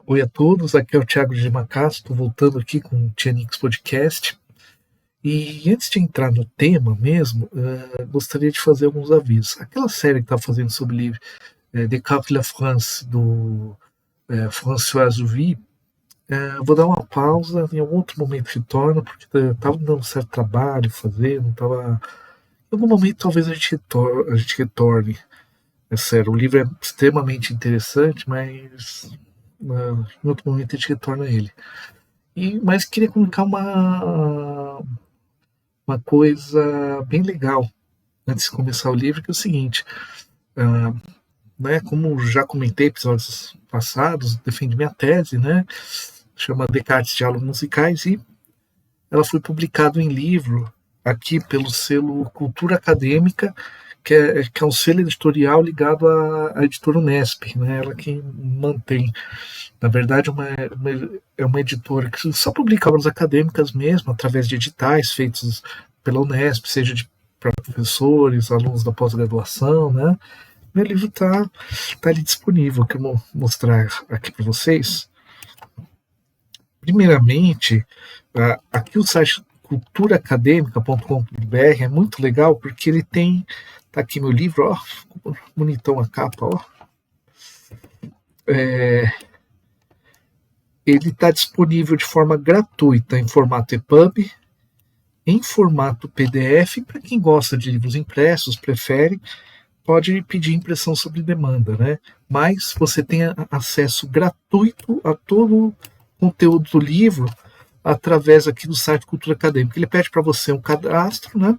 Oi a todos, aqui é o Thiago de Macasso, estou voltando aqui com o Tianix Podcast. E antes de entrar no tema mesmo, gostaria de fazer alguns avisos. Aquela série que estava fazendo sobre Descartes la France, do François Zouvy, vou dar uma pausa, em algum outro momento retorno, porque estava dando um certo trabalho fazer, não estava... Em algum momento talvez a gente retorne. É sério, o livro é extremamente interessante, mas em outro momento a gente retorna a ele. Mas queria colocar uma coisa bem legal antes de começar o livro, que é o seguinte, né, como já comentei em episódios passados, defendi minha tese, né, chama Descartes Diálogos Musicais, e ela foi publicada em livro aqui pelo selo Cultura Acadêmica, que é um selo editorial ligado à editora Unesp, né, ela que mantém. Na verdade, é uma editora que só publica obras acadêmicas mesmo, através de editais feitos pela Unesp, seja para professores, alunos da pós-graduação, né? Meu livro está ali disponível, que eu vou mostrar aqui para vocês. Primeiramente, aqui o site culturaacademica.com.br é muito legal, porque ele tem... Tá aqui meu livro, ó, ficou bonitão a capa, ó. Ele está disponível de forma gratuita em formato EPUB, em formato PDF. Para quem gosta de livros impressos, prefere, pode pedir impressão sob demanda, né? Mas você tem acesso gratuito a todo o conteúdo do livro através aqui do site Cultura Acadêmica. Ele pede para você um cadastro, né?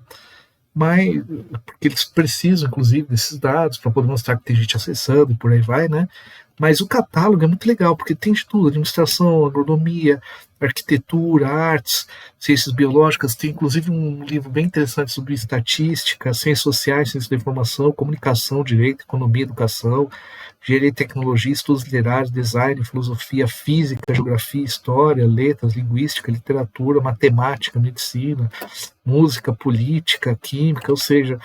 Mas, porque eles precisam, inclusive, desses dados para poder mostrar que tem gente acessando e por aí vai, né? Mas o catálogo é muito legal, porque tem de tudo: administração, agronomia, arquitetura, artes, ciências biológicas. Tem inclusive um livro bem interessante sobre estatística, ciências sociais, ciências da informação, comunicação, direito, economia, educação, engenharia e tecnologia, estudos literários, design, filosofia, física, geografia, história, letras, linguística, literatura, matemática, medicina, música, política, química, ou seja,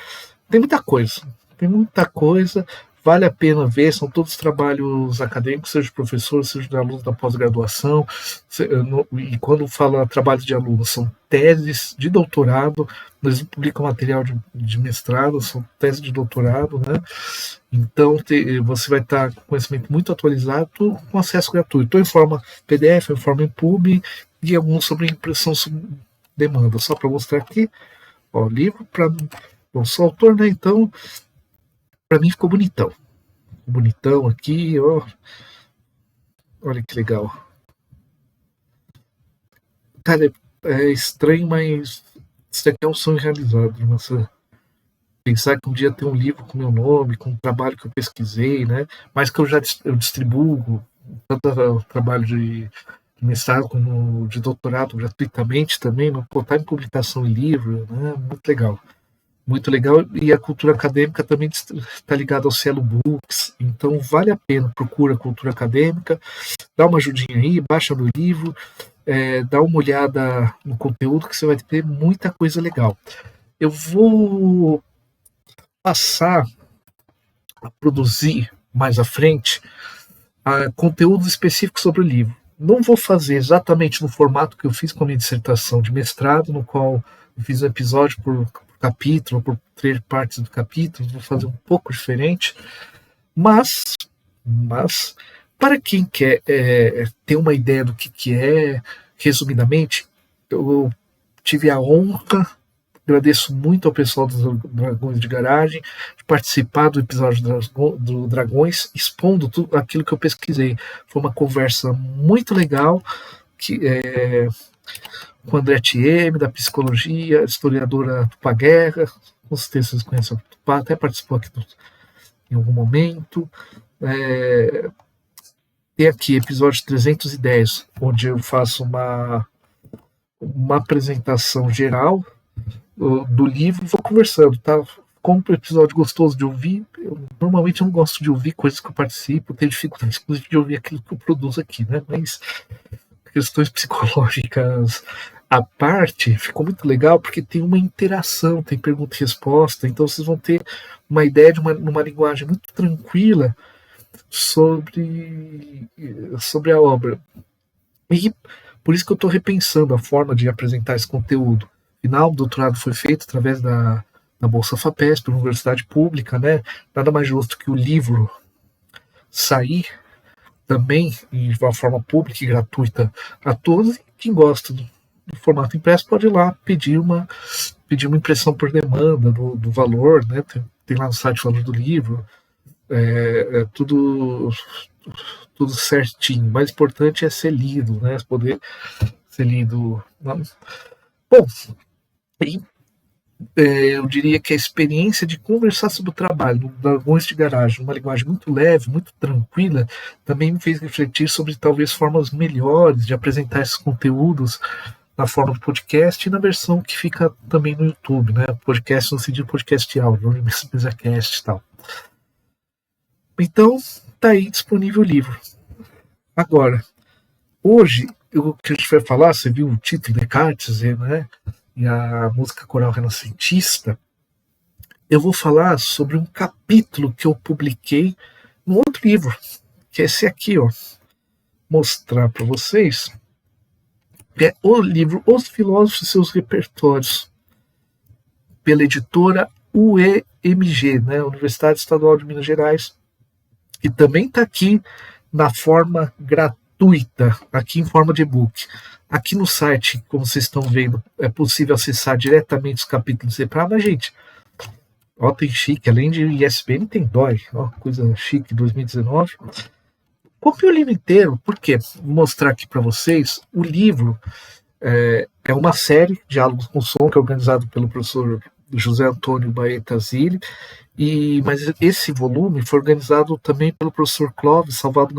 tem muita coisa. Tem muita coisa. Vale a pena ver, são todos trabalhos acadêmicos, seja de professores, seja de alunos da pós-graduação, e quando fala trabalhos de alunos, são teses de doutorado, eles publicam material de mestrado, são teses de doutorado, né? Então você vai estar com conhecimento muito atualizado, com acesso gratuito, ou em forma PDF, ou em forma EPUB, e alguns sobre impressão sob demanda. Só para mostrar aqui, ó, livro para... Bom, sou autor, né? Então... Para mim ficou bonitão. Bonitão aqui, ó. Olha que legal. Cara, é estranho, mas isso aqui é um sonho realizado. Nossa, pensar que um dia tem um livro com meu nome, com um trabalho que eu pesquisei, né? Mas que eu distribuo tanto o trabalho de mestrado como de doutorado gratuitamente também, não botar em publicação em livro, né? Muito legal. Muito legal, e a cultura acadêmica também está ligada ao selo Books, então vale a pena, procura a cultura acadêmica, dá uma ajudinha aí, baixa no livro, dá uma olhada no conteúdo, que você vai ter muita coisa legal. Eu vou passar a produzir mais à frente conteúdos específicos sobre o livro. Não vou fazer exatamente no formato que eu fiz com a minha dissertação de mestrado, no qual eu fiz um episódio por capítulo, por 3 partes do capítulo, vou fazer um pouco diferente, mas para quem quer ter uma ideia do que é, resumidamente, eu tive a honra, agradeço muito ao pessoal dos Dragões de Garagem, de participar do episódio do Dragões, expondo tudo aquilo que eu pesquisei. Foi uma conversa muito legal, com a André Thiem, da psicologia, historiadora Tupá Guerra, com certeza vocês conhecem a Tupá, até participou aqui em algum momento. Tem aqui episódio 310, onde eu faço uma apresentação geral do livro, vou conversando, tá? Como um episódio gostoso de ouvir, normalmente eu não gosto de ouvir coisas que eu participo, tenho dificuldade, inclusive, de ouvir aquilo que eu produzo aqui, né? Mas questões psicológicas à parte, ficou muito legal porque tem uma interação, tem pergunta e resposta, então vocês vão ter uma ideia de uma linguagem muito tranquila sobre a obra. E por isso que eu estou repensando a forma de apresentar esse conteúdo. Afinal, o doutorado foi feito através da Bolsa FAPESP, universidade pública, né? Nada mais justo que o livro sair também de uma forma pública e gratuita a todos. E quem gosta do formato impresso pode ir lá pedir uma impressão por demanda do valor, né? Tem lá no site o valor do livro, é tudo certinho. O mais importante é ser lido, né? Poder ser lido. Bom, e, eu diria que a experiência de conversar sobre o trabalho no Dragões de Garagem, uma linguagem muito leve, muito tranquila, também me fez refletir sobre talvez formas melhores de apresentar esses conteúdos na forma do podcast e na versão que fica também no YouTube, né? Podcast no sentido de podcast de áudio, no MesaCast e tal. Então, tá aí disponível o livro. Agora, hoje, o que a gente vai falar, você viu o título, Descartes, né? E a música coral renascentista, eu vou falar sobre um capítulo que eu publiquei no outro livro, que é esse aqui, ó. Mostrar para vocês. É o livro Os Filósofos e Seus Repertórios, pela editora UEMG, né? Universidade Estadual de Minas Gerais, e também está aqui na forma gratuita, aqui em forma de e-book. Aqui no site, como vocês estão vendo, é possível acessar diretamente os capítulos separados. Mas, gente, ó, tem chique, além de ISBN, tem DOI, ó, coisa chique, 2019. Comprei o livro inteiro, por quê? Vou mostrar aqui para vocês. O livro é uma série, Diálogos com Som, que é organizado pelo professor José Antônio Baeta Zilli, mas esse volume foi organizado também pelo professor Clóvis Salvado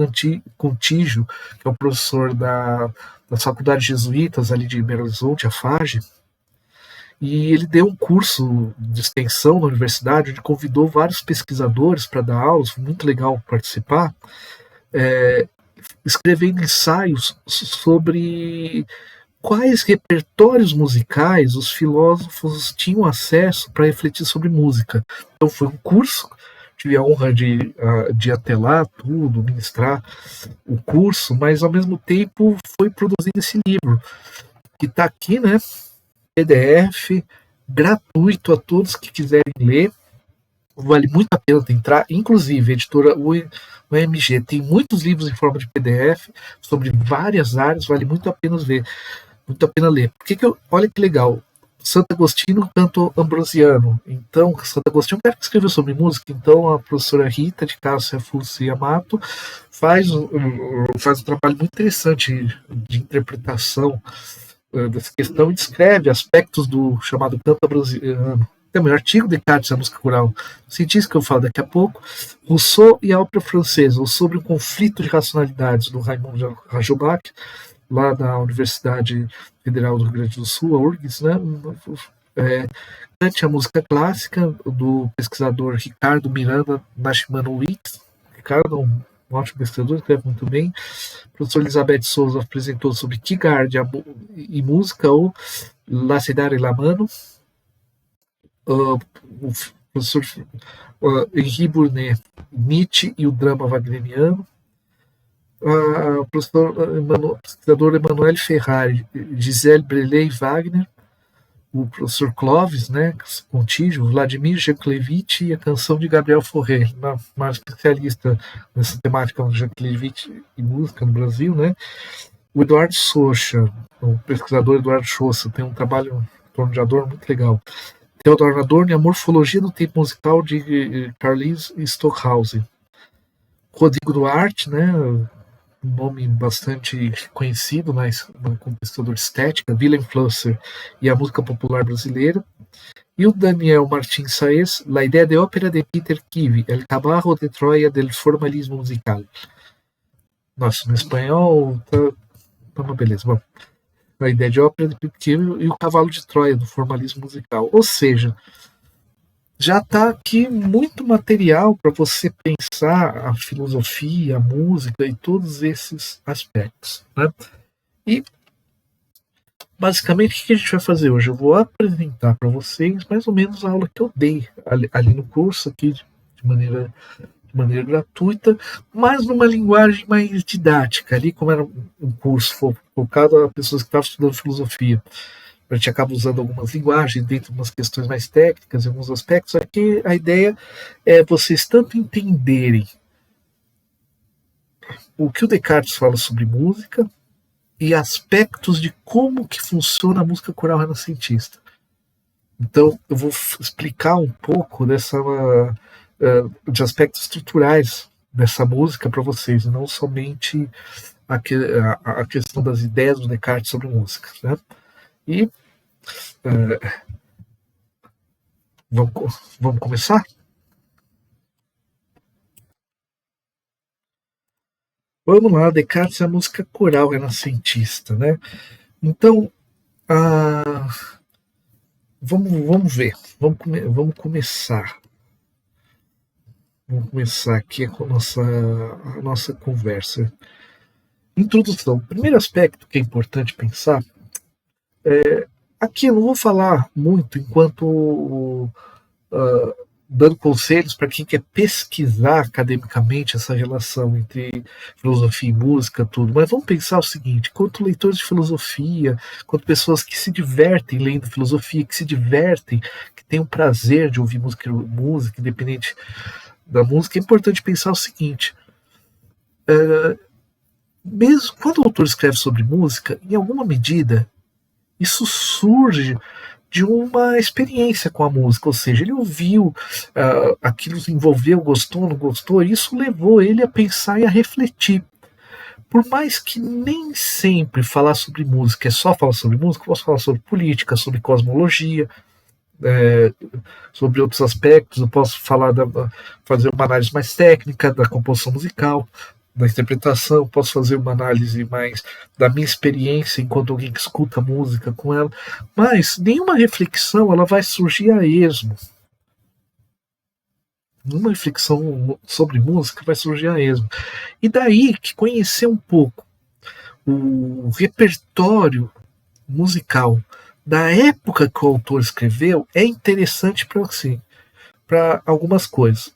Contígio, que é o professor das faculdades jesuítas ali de Belo Horizonte, a FAGE, e ele deu um curso de extensão na universidade, onde convidou vários pesquisadores para dar aulas, foi muito legal participar, escrevendo ensaios sobre quais repertórios musicais os filósofos tinham acesso para refletir sobre música. Então foi um curso, tive a honra de ir até lá, tudo, ministrar o curso, mas ao mesmo tempo foi produzido esse livro, que está aqui, né, PDF, gratuito a todos que quiserem ler, vale muito a pena entrar, inclusive a editora UEMG tem muitos livros em forma de PDF sobre várias áreas, vale muito a pena ver. Muito a pena ler. Olha que legal. Santo Agostinho, canto ambrosiano. Então, Santo Agostinho é um cara que escreveu sobre música. Então, a professora Rita de Cássia Fulci Yamato faz um trabalho muito interessante de interpretação dessa questão e descreve aspectos do chamado canto ambrosiano. Tem um artigo de Descartes, a música coral científica, que eu falo daqui a pouco. Rousseau e a ópera francesa, ou sobre o conflito de racionalidades, do Raymond Rajobach, lá da Universidade Federal do Rio Grande do Sul, a URGS, né? A música clássica, do pesquisador Ricardo Miranda Nascimanowicz. Ricardo é um ótimo pesquisador, escreve muito bem. A professora Elizabeth Souza apresentou sobre Kierkegaard e música, ou La Cidade e la Mano. O professor Henri Bournet, Nietzsche e o drama wagneriano. O pesquisador Emanuele Ferrari, Gisele Brelet Wagner, o professor Clóvis, né, Contígio, Vladimir Jankelevich e a canção de Gabriel Fauré, uma especialista nessa temática de Jankelevich e música no Brasil, né. O Eduardo Socha, o pesquisador Eduardo Socha, tem um trabalho em torno de Adorno muito legal. Theodor Adorno e a morfologia do tempo musical de Carlis Stockhausen. Rodrigo Duarte, né, um nome bastante conhecido, mas como pesquisador de estética, Willem Flusser e a música popular brasileira. E o Daniel Martins Saez, La Idea de Ópera de Peter Kivy, El Caballo de Troia del Formalismo Musical. Nossa, no espanhol tá uma beleza. Bom, a ideia de ópera de Peter Kivy e o Cavalo de Troia do Formalismo Musical. Ou seja, já está aqui muito material para você pensar a filosofia, a música e todos esses aspectos, né? E, basicamente, o que a gente vai fazer hoje? Eu vou apresentar para vocês mais ou menos a aula que eu dei ali no curso, aqui de maneira de maneira gratuita, mas numa linguagem mais didática, ali como era um curso focado a pessoas que estavam estudando filosofia. A gente acaba usando algumas linguagens dentro de umas questões mais técnicas, em alguns aspectos. Aqui a ideia é vocês tanto entenderem o que o Descartes fala sobre música e aspectos de como que funciona a música coral renascentista. Então, eu vou explicar um pouco de aspectos estruturais dessa música para vocês, não somente a questão das ideias do Descartes sobre música. Né? E vamos começar? Vamos lá, Descartes é a música coral renascentista. Né? Então, vamos ver, vamos começar. Vamos começar aqui com a nossa conversa. Introdução. O primeiro aspecto que é importante pensar aqui eu não vou falar muito enquanto dando conselhos para quem quer pesquisar academicamente essa relação entre filosofia e música, tudo. Mas vamos pensar o seguinte: quanto leitores de filosofia, quanto pessoas que se divertem lendo filosofia, que se divertem, que têm o prazer de ouvir música, independente da música, é importante pensar o seguinte: mesmo quando o autor escreve sobre música, em alguma medida, isso surge de uma experiência com a música, ou seja, ele ouviu, aquilo se envolveu, gostou, não gostou, e isso levou ele a pensar e a refletir. Por mais que nem sempre falar sobre música é só falar sobre música, eu posso falar sobre política, sobre cosmologia, sobre outros aspectos, eu posso fazer uma análise mais técnica da composição musical, da interpretação, posso fazer uma análise mais da minha experiência enquanto alguém que escuta música com ela, mas nenhuma reflexão ela vai surgir a esmo. Nenhuma reflexão sobre música vai surgir a esmo. E daí que conhecer um pouco o repertório musical da época que o autor escreveu é interessante para algumas coisas.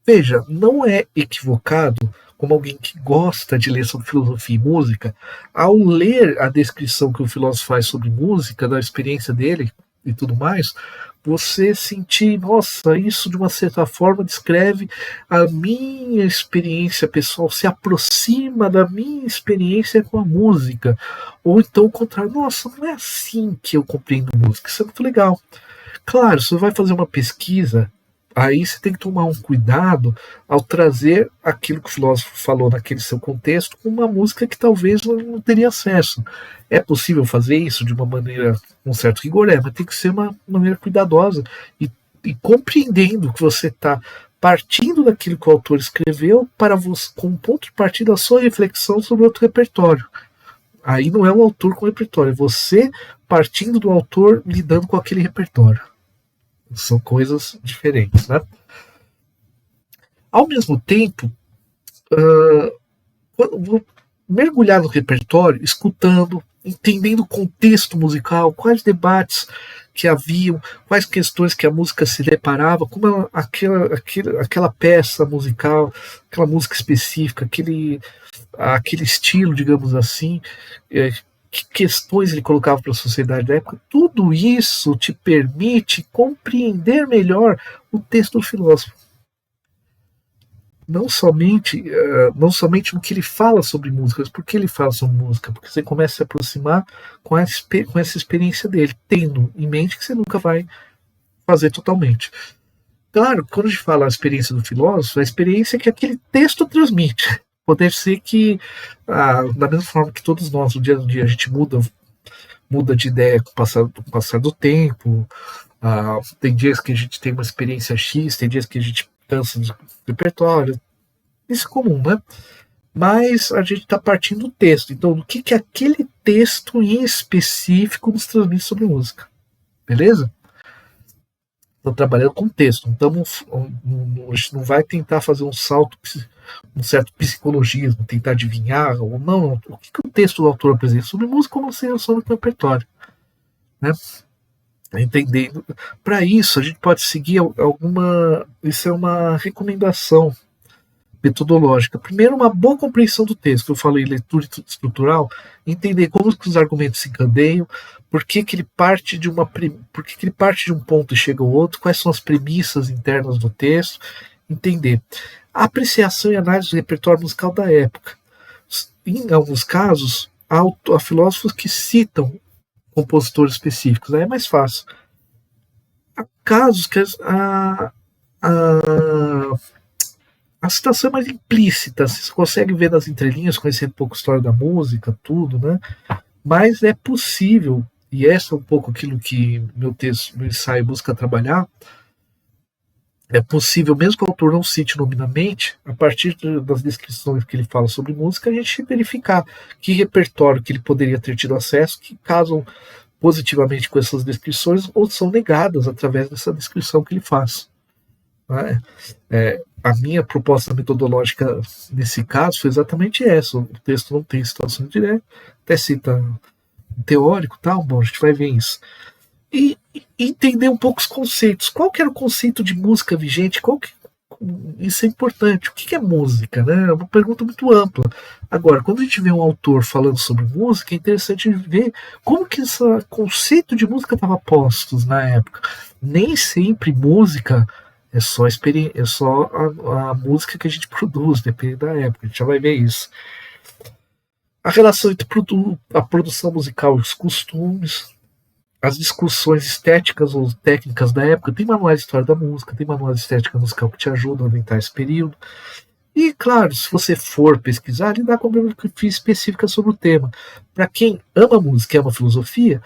Veja, não é equivocado, como alguém que gosta de ler sobre filosofia e música, ao ler a descrição que o filósofo faz sobre música, da experiência dele e tudo mais, você sentir, nossa, isso de uma certa forma descreve a minha experiência pessoal, se aproxima da minha experiência com a música. Ou então o contrário, nossa, não é assim que eu compreendo música, isso é muito legal. Claro, se você vai fazer uma pesquisa, aí você tem que tomar um cuidado ao trazer aquilo que o filósofo falou naquele seu contexto com uma música que talvez não teria acesso. É possível fazer isso de uma maneira, com um certo rigor, mas tem que ser uma maneira cuidadosa e compreendendo que você está partindo daquilo que o autor escreveu para você, com um ponto de partida, a sua reflexão sobre outro repertório. Aí não é o autor com o repertório, é você partindo do autor lidando com aquele repertório. São coisas diferentes, né? Ao mesmo tempo, vou mergulhar no repertório, escutando, entendendo o contexto musical, quais debates que haviam, quais questões que a música se deparava, como aquela peça musical, aquela música específica, aquele estilo, digamos assim, que questões ele colocava para a sociedade da época, tudo isso te permite compreender melhor o texto do filósofo. Não somente no que ele fala sobre música, mas por que ele fala sobre música, porque você começa a se aproximar com essa experiência dele, tendo em mente que você nunca vai fazer totalmente. Claro, quando a gente fala a experiência do filósofo, a experiência que aquele texto transmite. Pode ser que, da mesma forma que todos nós, no dia a dia, a gente muda de ideia com o passar do tempo. Tem dias que a gente tem uma experiência X, tem dias que a gente cansa do repertório. Isso é comum, né? Mas a gente está partindo do texto. Então, do que aquele texto em específico nos transmite sobre música. Beleza? Estou trabalhando com texto. Então, a gente não vai tentar fazer um salto, um certo psicologismo, tentar adivinhar, ou não. O que o texto do autor apresenta sobre música, como você sobre o repertório. Né? Entendendo. Para isso, a gente pode seguir alguma. Isso é uma recomendação metodológica. Primeiro, uma boa compreensão do texto. Eu falei leitura estrutural, entender como que os argumentos se encadeiam, por que ele parte de por que ele parte de um ponto e chega ao outro, quais são as premissas internas do texto, entender. A apreciação e análise do repertório musical da época. Em alguns casos, há filósofos que citam compositores específicos, aí é mais fácil. Há casos que a citação é mais implícita, você consegue ver nas entrelinhas, conhecendo um pouco a história da música, tudo, né? Mas é possível, e essa é um pouco aquilo que meu ensaio busca trabalhar, é possível, mesmo que o autor não cite nominalmente, a partir das descrições que ele fala sobre música, a gente verificar que repertório que ele poderia ter tido acesso, que casam positivamente com essas descrições ou são negadas através dessa descrição que ele faz. A minha proposta metodológica nesse caso foi exatamente essa. O texto não tem situação direta, até cita um teórico, tal, bom, a gente vai ver isso. E entender um pouco os conceitos. Qual que era o conceito de música vigente? Isso é importante. O que é música? Né? É uma pergunta muito ampla. Agora, quando a gente vê um autor falando sobre música, é interessante ver como que esse conceito de música estava posto na época. Nem sempre música é só a música que a gente produz, depende da época. A gente já vai ver isso. A relação entre a produção musical e os costumes, as discussões estéticas ou técnicas da época. Tem manuais de história da música, tem manuais de estética musical que te ajudam a orientar esse período. E, claro, se você for pesquisar, ele dá bibliografia específica sobre o tema. Para quem ama música e ama filosofia,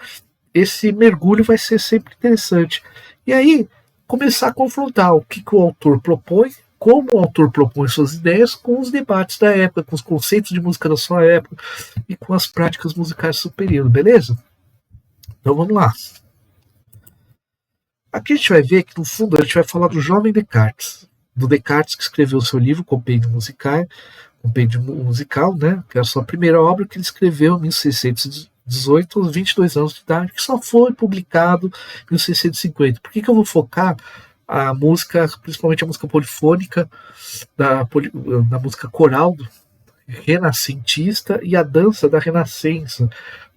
esse mergulho vai ser sempre interessante. E aí, começar a confrontar o que o autor propõe, como o autor propõe suas ideias com os debates da época, com os conceitos de música da sua época e com as práticas musicais do seu período, beleza? Então vamos lá. Aqui a gente vai ver que no fundo a gente vai falar do jovem Descartes. Do Descartes que escreveu o seu livro Compêndio Musical, né, que é a sua primeira obra que ele escreveu em 1618, aos 22 anos de idade, que só foi publicado em 1650. Por que eu vou focar a música, principalmente a música polifônica, da música coral renascentista e a dança da Renascença?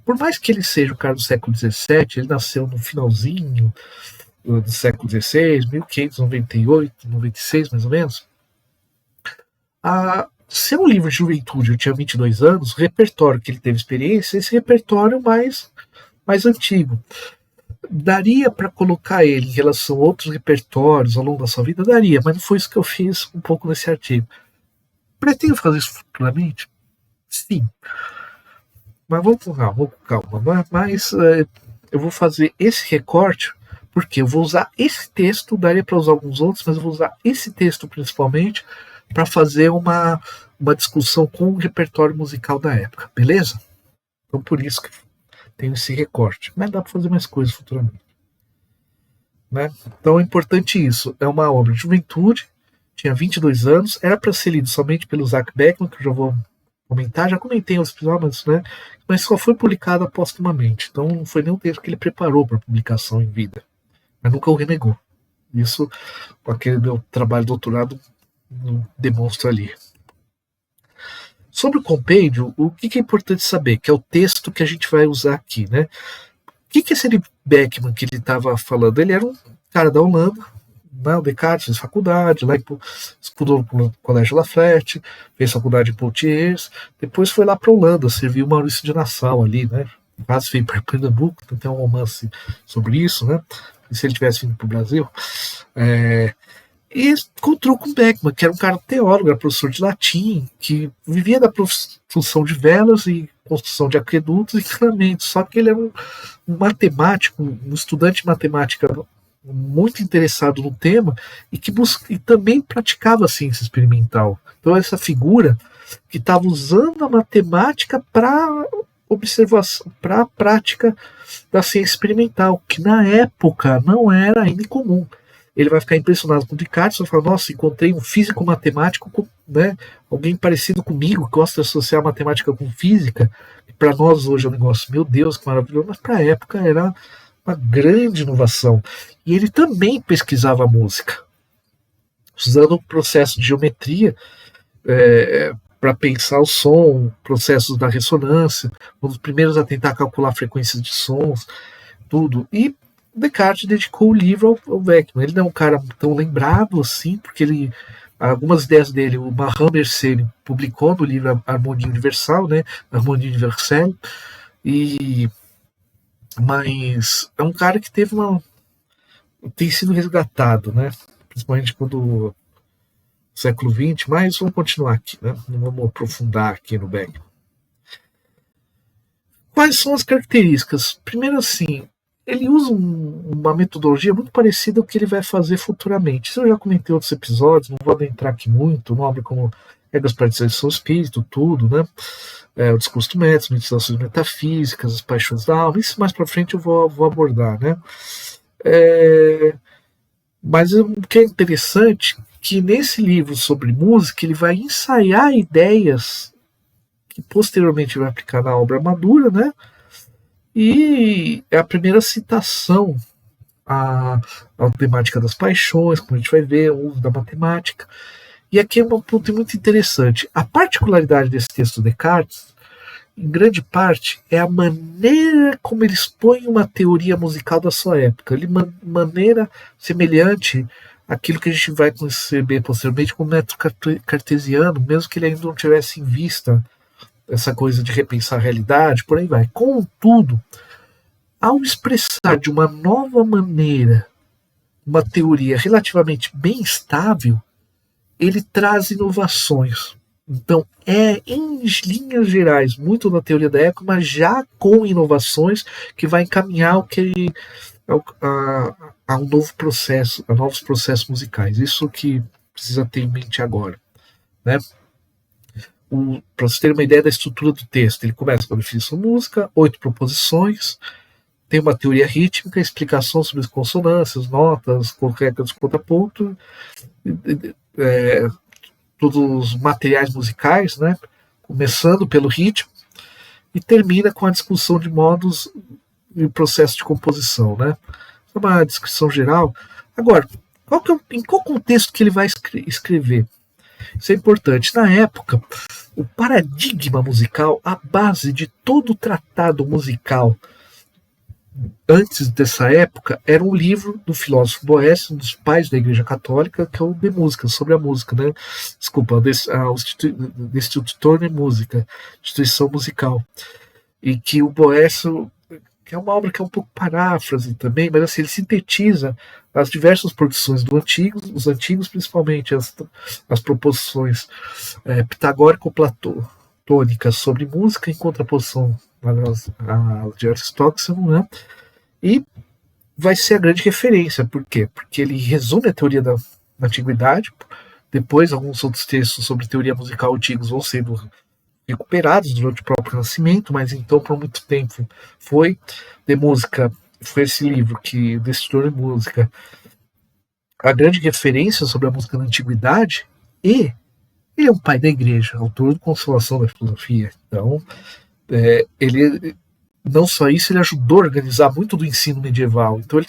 Por mais que ele seja o cara do século XVII, ele nasceu no finalzinho do século XVI, 1598, 96 mais ou menos. Seu livro de juventude, eu tinha 22 anos, o repertório que ele teve experiência, esse repertório mais antigo. Daria para colocar ele em relação a outros repertórios ao longo da sua vida? Daria, mas não foi isso que eu fiz um pouco nesse artigo. Pretendo fazer isso futuramente? Sim. Mas vamos com calma. Mas eu vou fazer esse recorte, porque eu vou usar esse texto, daria para usar alguns outros, mas eu vou usar esse texto principalmente para fazer uma discussão com o repertório musical da época, beleza? Então por isso que tem esse recorte. Mas dá para fazer mais coisas futuramente. Né? Então é importante isso. É uma obra de juventude, tinha 22 anos, era para ser lido somente pelo Isaac Beckman, que eu já vou comentar, já comentei os episódios, né? Mas só foi publicada póstumamente. Então não foi nem um texto que ele preparou para publicação em vida. Mas nunca o renegou. Isso, com aquele meu trabalho de doutorado, demonstra ali. Sobre o compêndio, o que é importante saber? Que é o texto que a gente vai usar aqui, né? O que é esse Beckman que ele estava falando? Ele era um cara da Holanda, né? O Descartes fez faculdade, lá estudou no Colégio Lafayette, fez faculdade em Poitiers, depois foi lá para a Holanda, serviu Maurício de Nassau ali, né? Quase veio para Pernambuco, tem um romance sobre isso, né? E se ele tivesse vindo para o Brasil. E encontrou com Beckman, que era um cara teólogo, era professor de latim, que vivia da construção de velas e construção de aquedutos e encanamentos. Só que ele era um matemático, um estudante de matemática muito interessado no tema e que e também praticava ciência experimental. Então essa figura que estava usando a matemática para observação, para a prática da ciência experimental, que na época não era ainda incomum. Ele vai ficar impressionado com o Descartes, vai falar, nossa, encontrei um físico matemático, né, alguém parecido comigo, que gosta de associar matemática com física, que para nós hoje é um negócio, meu Deus, que maravilhoso, mas para a época era uma grande inovação. E ele também pesquisava música, usando o processo de geometria para pensar o som, processos da ressonância, um dos primeiros a tentar calcular frequências de sons, tudo. E Descartes dedicou o livro ao Beckmann. Ele não é um cara tão lembrado assim, porque algumas ideias dele, o Marin Mersenne publicou no livro Harmonia Universal, né? Harmonia Universelle, mas é um cara que tem sido resgatado, né? Principalmente quando século XX, mas vamos continuar aqui, né? Não vamos aprofundar aqui no Beckmann. Quais são as características? Primeiro, assim, ele usa uma metodologia muito parecida ao que ele vai fazer futuramente. Isso eu já comentei em outros episódios, não vou adentrar aqui muito, o nome como regras para a dissertação do espírito, tudo, né? O discurso do método, meditações metafísicas, as paixões da alma, isso mais para frente eu vou abordar, né? Mas o que é interessante que nesse livro sobre música ele vai ensaiar ideias que posteriormente vai aplicar na obra madura, né? E é a primeira citação à temática das paixões, como a gente vai ver, o uso da matemática. E aqui é um ponto muito interessante. A particularidade desse texto de Descartes, em grande parte, é a maneira como ele expõe uma teoria musical da sua época. Ele maneira semelhante àquilo que a gente vai conceber posteriormente como método cartesiano, mesmo que ele ainda não tivesse em vista essa coisa de repensar a realidade, por aí vai. Contudo, ao expressar de uma nova maneira uma teoria relativamente bem estável, ele traz inovações. Então, em linhas gerais, muito na teoria da época, mas já com inovações que vai encaminhar a um novo processo, a novos processos musicais. Isso que precisa ter em mente agora, né? Para você ter uma ideia da estrutura do texto, ele começa com a definição de música, 8 proposições, tem uma teoria rítmica, explicação sobre as consonâncias, notas, regras de contraponto, todos os materiais musicais, né? Começando pelo ritmo e termina com a discussão de modos e processo de composição, né? É uma descrição geral. Agora, em qual contexto que ele vai escrever? Isso é importante. Na época, o paradigma musical, a base de todo o tratado musical antes dessa época, era um livro do filósofo Boécio, um dos pais da Igreja Católica, que é o De Música, sobre a música, né? Desculpa, o Instituto de Música, Instituição Musical. E que o Boécio, que é uma obra que é um pouco paráfrase também, mas assim, ele sintetiza as diversas produções os antigos, principalmente as proposições pitagórico-platônicas sobre música em contraposição a de Aristóteles, né? E vai ser a grande referência. Por quê? Porque ele resume a teoria da antiguidade, depois alguns outros textos sobre teoria musical antigos vão sendo recuperados durante o próprio Renascimento, mas então por muito tempo foi esse livro que Destruiu a Música, a grande referência sobre a música da antiguidade, e ele é um pai da igreja, autor de Consolação da Filosofia. Então, ele não só isso, ele ajudou a organizar muito do ensino medieval. Então ele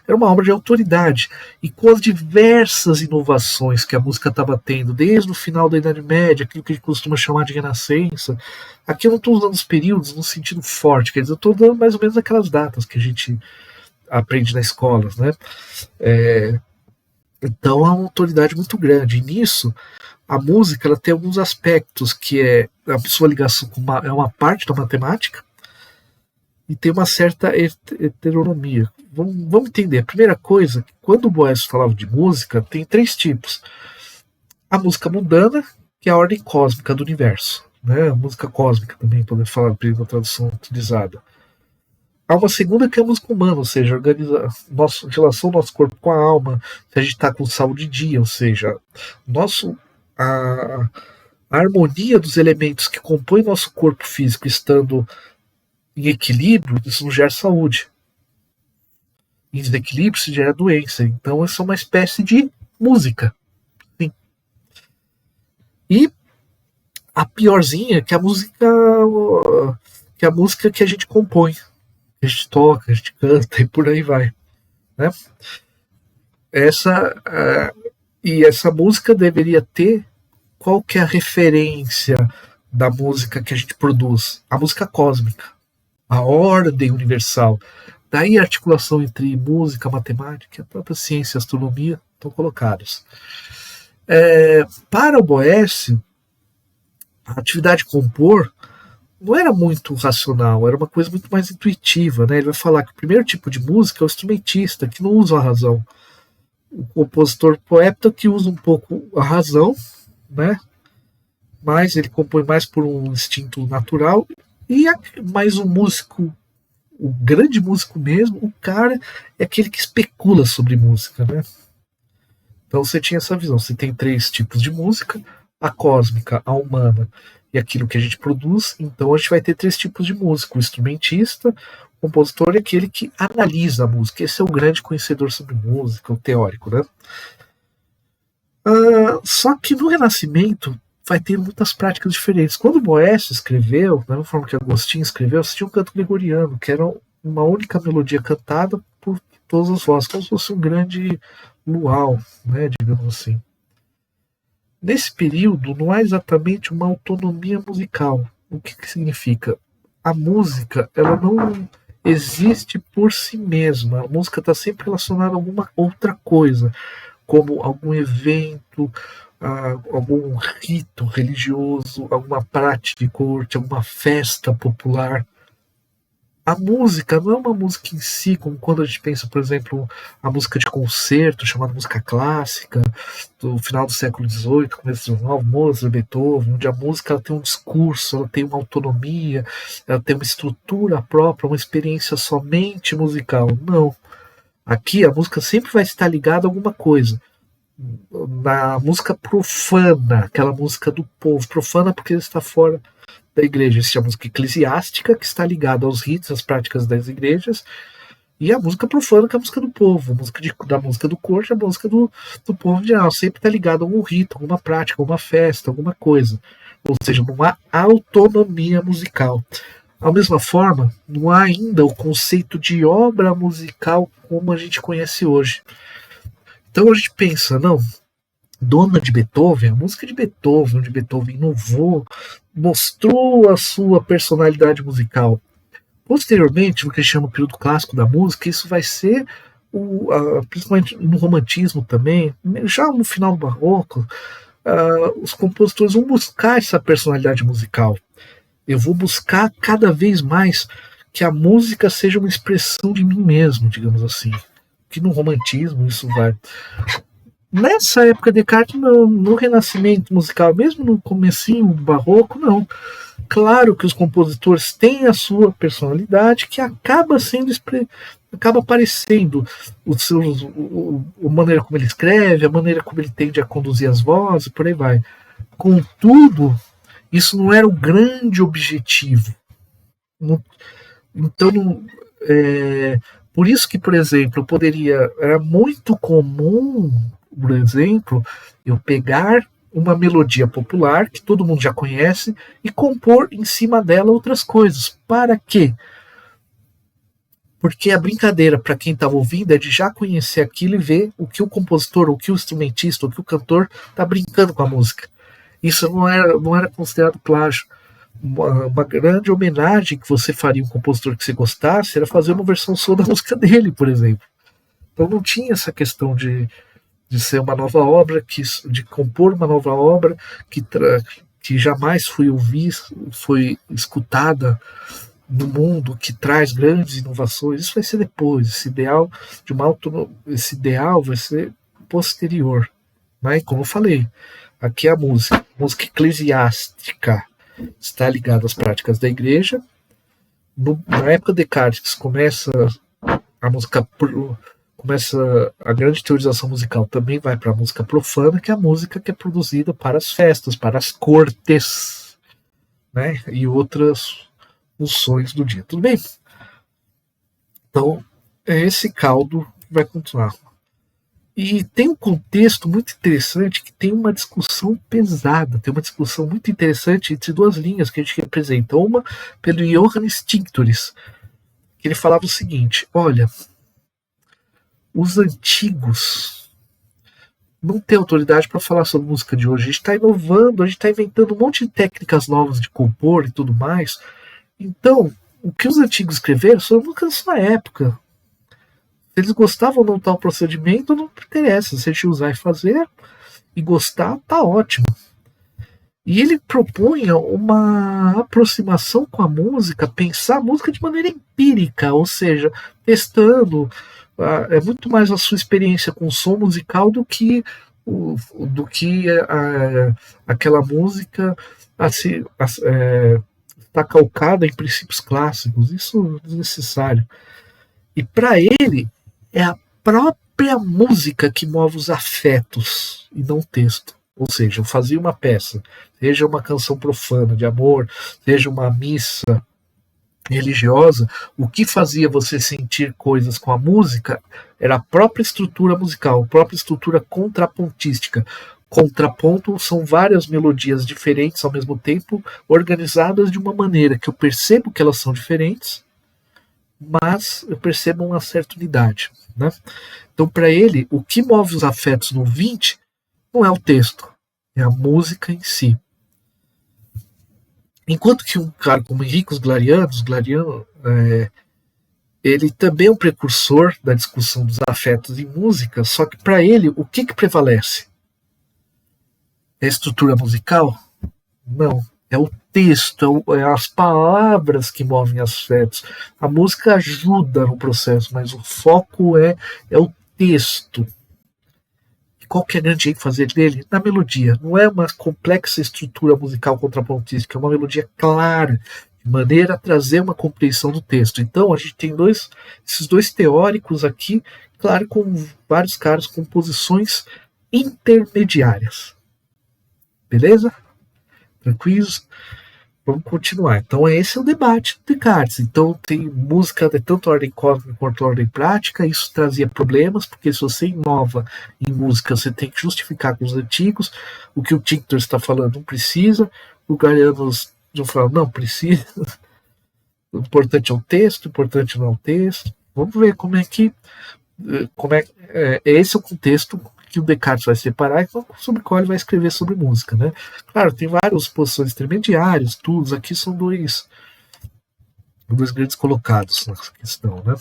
era uma obra de autoridade. E com as diversas inovações que a música estava tendo, desde o final da Idade Média, aquilo que a gente costuma chamar de Renascença, aqui eu não estou usando os períodos no sentido forte, quer dizer, eu estou dando mais ou menos aquelas datas que a gente aprende na escola, né? Então é uma autoridade muito grande. E nisso, a música ela tem alguns aspectos que é a sua ligação com é uma parte da matemática, e tem uma certa heteronomia. Vamos entender. A primeira coisa, quando o Boécio falava de música, tem 3 tipos. A música mundana, que é a ordem cósmica do universo. Né? A música cósmica também, podemos falar pela tradução utilizada. Há uma segunda que é a música humana, ou seja, organiza relação do nosso corpo com a alma, se a gente está com saúde de dia, ou seja, a harmonia dos elementos que compõem nosso corpo físico estando em equilíbrio, isso não gera saúde. Em desequilíbrio, se gera doença. Então, essa é uma espécie de música. Sim. E a piorzinha, que é a música que a gente compõe, que a gente toca, a gente canta e por aí vai. Né? E essa música deveria ter qual que é a referência da música que a gente produz? A música cósmica, a ordem universal. Daí a articulação entre música, matemática e a própria ciência e astronomia estão colocados. Para o Boécio, a atividade de compor não era muito racional, era uma coisa muito mais intuitiva. Né? Ele vai falar que o primeiro tipo de música é o instrumentista, que não usa a razão. O compositor poeta que usa um pouco a razão, né? Mas ele compõe mais por um instinto natural. Mais o músico, o grande músico mesmo, o cara é aquele que especula sobre música. Né? Então você tinha essa visão. Você tem 3 tipos de música: a cósmica, a humana e aquilo que a gente produz. Então a gente vai ter 3 tipos de música: o instrumentista, o compositor e aquele que analisa a música. Esse é o grande conhecedor sobre música, o teórico. Né? Só que no Renascimento vai ter muitas práticas diferentes. Quando Boécio escreveu, da mesma forma que Agostinho escreveu, você tinha um canto gregoriano, que era uma única melodia cantada por todas as vozes, como se fosse um grande luau, né, digamos assim. Nesse período não há exatamente uma autonomia musical. O que significa? A música, ela não existe por si mesma. A música está sempre relacionada a alguma outra coisa, como algum evento, algum rito religioso, alguma prática de corte, alguma festa popular. A música não é uma música em si, como quando a gente pensa, por exemplo, a música de concerto, chamada música clássica, do final do século XVIII, começo do XIX, Mozart, Beethoven, onde a música ela tem um discurso, ela tem uma autonomia, ela tem uma estrutura própria, uma experiência somente musical. Não. Aqui a música sempre vai estar ligada a alguma coisa. Na música profana, aquela música do povo, profana porque ele está fora da igreja, existe a música eclesiástica, que está ligada aos ritos, às práticas das igrejas, e a música profana, que é a música do povo, da música do corte, a música do povo em geral, sempre está ligada a algum rito, alguma prática, alguma festa, alguma coisa. Ou seja, não há autonomia musical. Da mesma forma, não há ainda o conceito de obra musical como a gente conhece hoje. Então a gente pensa, não, Dona de Beethoven, a música de Beethoven, onde Beethoven inovou, mostrou a sua personalidade musical. Posteriormente, o que chama o período clássico da música, isso vai ser, principalmente no romantismo também, já no final do barroco, os compositores vão buscar essa personalidade musical. Eu vou buscar cada vez mais que a música seja uma expressão de mim mesmo, digamos assim. Que no romantismo isso vai... Nessa época, Descartes, no Renascimento musical, mesmo no comecinho do Barroco, não. Claro que os compositores têm a sua personalidade, que acaba aparecendo a maneira como ele escreve, a maneira como ele tende a conduzir as vozes, por aí vai. Contudo, isso não era o grande objetivo. Então, por isso que, por exemplo, era muito comum, por exemplo, eu pegar uma melodia popular que todo mundo já conhece e compor em cima dela outras coisas. Para quê? Porque a brincadeira para quem estava ouvindo é de já conhecer aquilo e ver o que o compositor, o que o instrumentista, o que o cantor está brincando com a música. Isso não era considerado plágio. Uma grande homenagem que você faria a um compositor que você gostasse era fazer uma versão sua da música dele, por exemplo. Então não tinha essa questão de ser uma nova obra, de compor uma nova obra que jamais foi escutada no mundo, que traz grandes inovações. Isso vai ser depois. Esse ideal vai ser posterior. Mas, como eu falei, aqui a música eclesiástica está ligada às práticas da igreja. Na época de Descartes começa a grande teorização musical, também vai para a música profana, que é a música que é produzida para as festas, para as cortes, né, e outras funções do dia. Tudo bem? Então, esse caldo vai continuar. E tem um contexto muito interessante que tem uma discussão pesada, tem uma discussão muito interessante entre 2 linhas que a gente representa. Uma pelo Johannes Tinctoris, que ele falava o seguinte: olha, os antigos não tem autoridade para falar sobre música de hoje. A gente está inovando, a gente está inventando um monte de técnicas novas de compor e tudo mais. Então, o que os antigos escreveram são músicas da sua época. Se eles gostavam ou não tal procedimento, não interessa. Se a gente usar e fazer e gostar, tá ótimo. E ele propunha uma aproximação com a música, pensar a música de maneira empírica, ou seja, testando. É muito mais a sua experiência com o som musical do que, aquela música está calcada em princípios clássicos. Isso é desnecessário. E para ele, é a própria música que move os afetos e não o texto. Ou seja, eu fazia uma peça, seja uma canção profana de amor, seja uma missa religiosa, o que fazia você sentir coisas com a música era a própria estrutura musical, a própria estrutura contrapontística. Contraponto são várias melodias diferentes ao mesmo tempo, organizadas de uma maneira que eu percebo que elas são diferentes, mas eu percebo uma certa unidade. Né? Então, para ele, o que move os afetos no 20 não é o texto, é a música em si. Enquanto que um cara como Henrique Sglariano, ele também é um precursor da discussão dos afetos em música, só que para ele, o que prevalece? É a estrutura musical? Não. É o texto, é as palavras que movem os afetos. A música ajuda no processo, mas o foco é o texto. Qual que é a grande ênfase dele? Na melodia. Não é uma complexa estrutura musical contrapontística, é uma melodia clara, de maneira a trazer uma compreensão do texto. Então, a gente tem esses dois teóricos aqui, claro, com vários caras com posições intermediárias. Beleza? Tranquilos? Vamos continuar. Então, esse é o debate do Descartes. Então, tem música de tanto ordem cósmica quanto ordem prática. Isso trazia problemas, porque se você inova em música, você tem que justificar com os antigos. O que o Tinctor está falando não precisa. O Galianos não falam, não precisa. O importante é o texto, o importante não é o texto. Vamos ver como é que. Esse é o contexto que o Descartes vai separar e sobre o qual ele vai escrever sobre música, né? Claro, tem várias posições intermediárias, tudo. Aqui são dois grandes colocados nessa questão, né?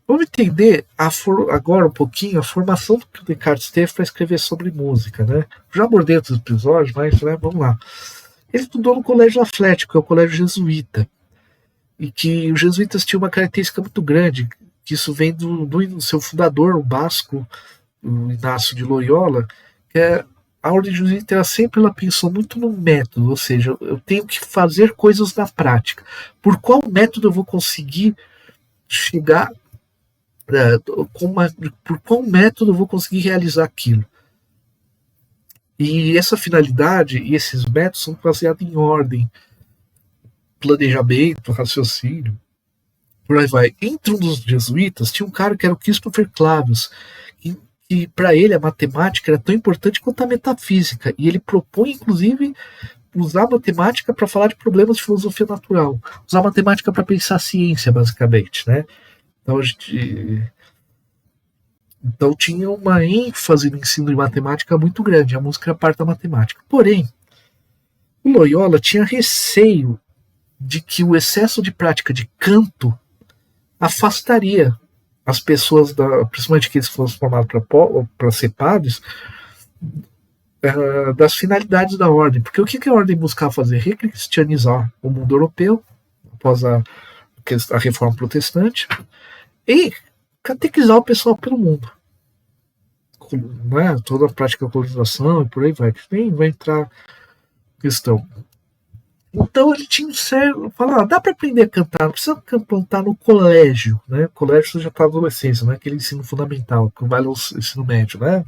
Vamos entender agora um pouquinho a formação que o Descartes teve para escrever sobre música, né? Já abordei outros episódios, mas vamos lá. Ele estudou no Colégio Atlético, que é o colégio jesuíta, e que os jesuítas tinham uma característica muito grande, que isso vem do seu fundador, o basco, o Inácio de Loyola, que a ordem jesuíta sempre ela pensou muito no método, ou seja, eu tenho que fazer coisas na prática. Por qual método eu vou conseguir chegar, por qual método eu vou conseguir realizar aquilo? E essa finalidade e esses métodos são baseados em ordem, planejamento, raciocínio, por aí vai. Entre um dos jesuítas tinha um cara que era o Christopher Clavius, que para ele a matemática era tão importante quanto a metafísica, e ele propõe, inclusive, usar a matemática para falar de problemas de filosofia natural, usar a matemática para pensar a ciência, basicamente, né? Então tinha uma ênfase no ensino de matemática muito grande, a música era parte da matemática. Porém, o Loyola tinha receio de que o excesso de prática de canto afastaria as pessoas, principalmente aqueles que foram formados para ser padres, das finalidades da ordem. Porque o que a ordem buscava fazer? Recristianizar o mundo europeu, após a reforma protestante, e catequizar o pessoal pelo mundo. Né? Toda a prática da colonização e por aí vai. Nem vai entrar questão. Então ele tinha um certo. Falar, dá para aprender a cantar, não precisa cantar no colégio, né? O colégio você já está na adolescência, não é aquele ensino fundamental, que vai ao ensino médio, né?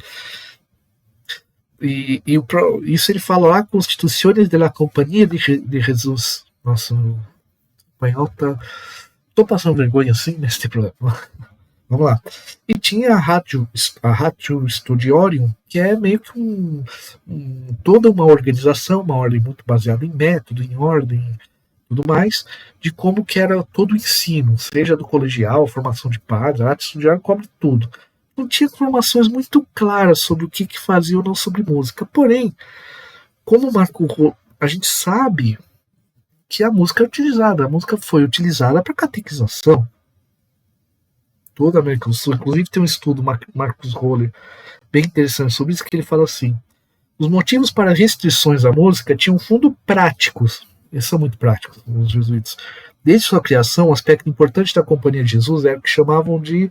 Isso ele fala lá, Constituciones de la Compañía de Jesus. Nossa, o espanhol tá. Tô passando vergonha assim, mas tem problema. Vamos lá. E tinha a Ratio Studiorium, que é meio que toda uma organização, uma ordem muito baseada em método, em ordem, tudo mais, de como que era todo o ensino, seja do colegial, formação de padres, a Ratio Studiorium cobre tudo. não tinha informações muito claras sobre o que fazia ou não sobre música. Porém, como Marco Rolo, a gente sabe que a música é utilizada, a música foi utilizada para catequização. Toda a América do Sul, inclusive tem um estudo, Marcos Roller, bem interessante sobre isso, que ele fala assim: os motivos para restrições à música tinham fundo práticos. Eles são muito práticos, os jesuítas. Desde sua criação, um aspecto importante da Companhia de Jesus era o que chamavam de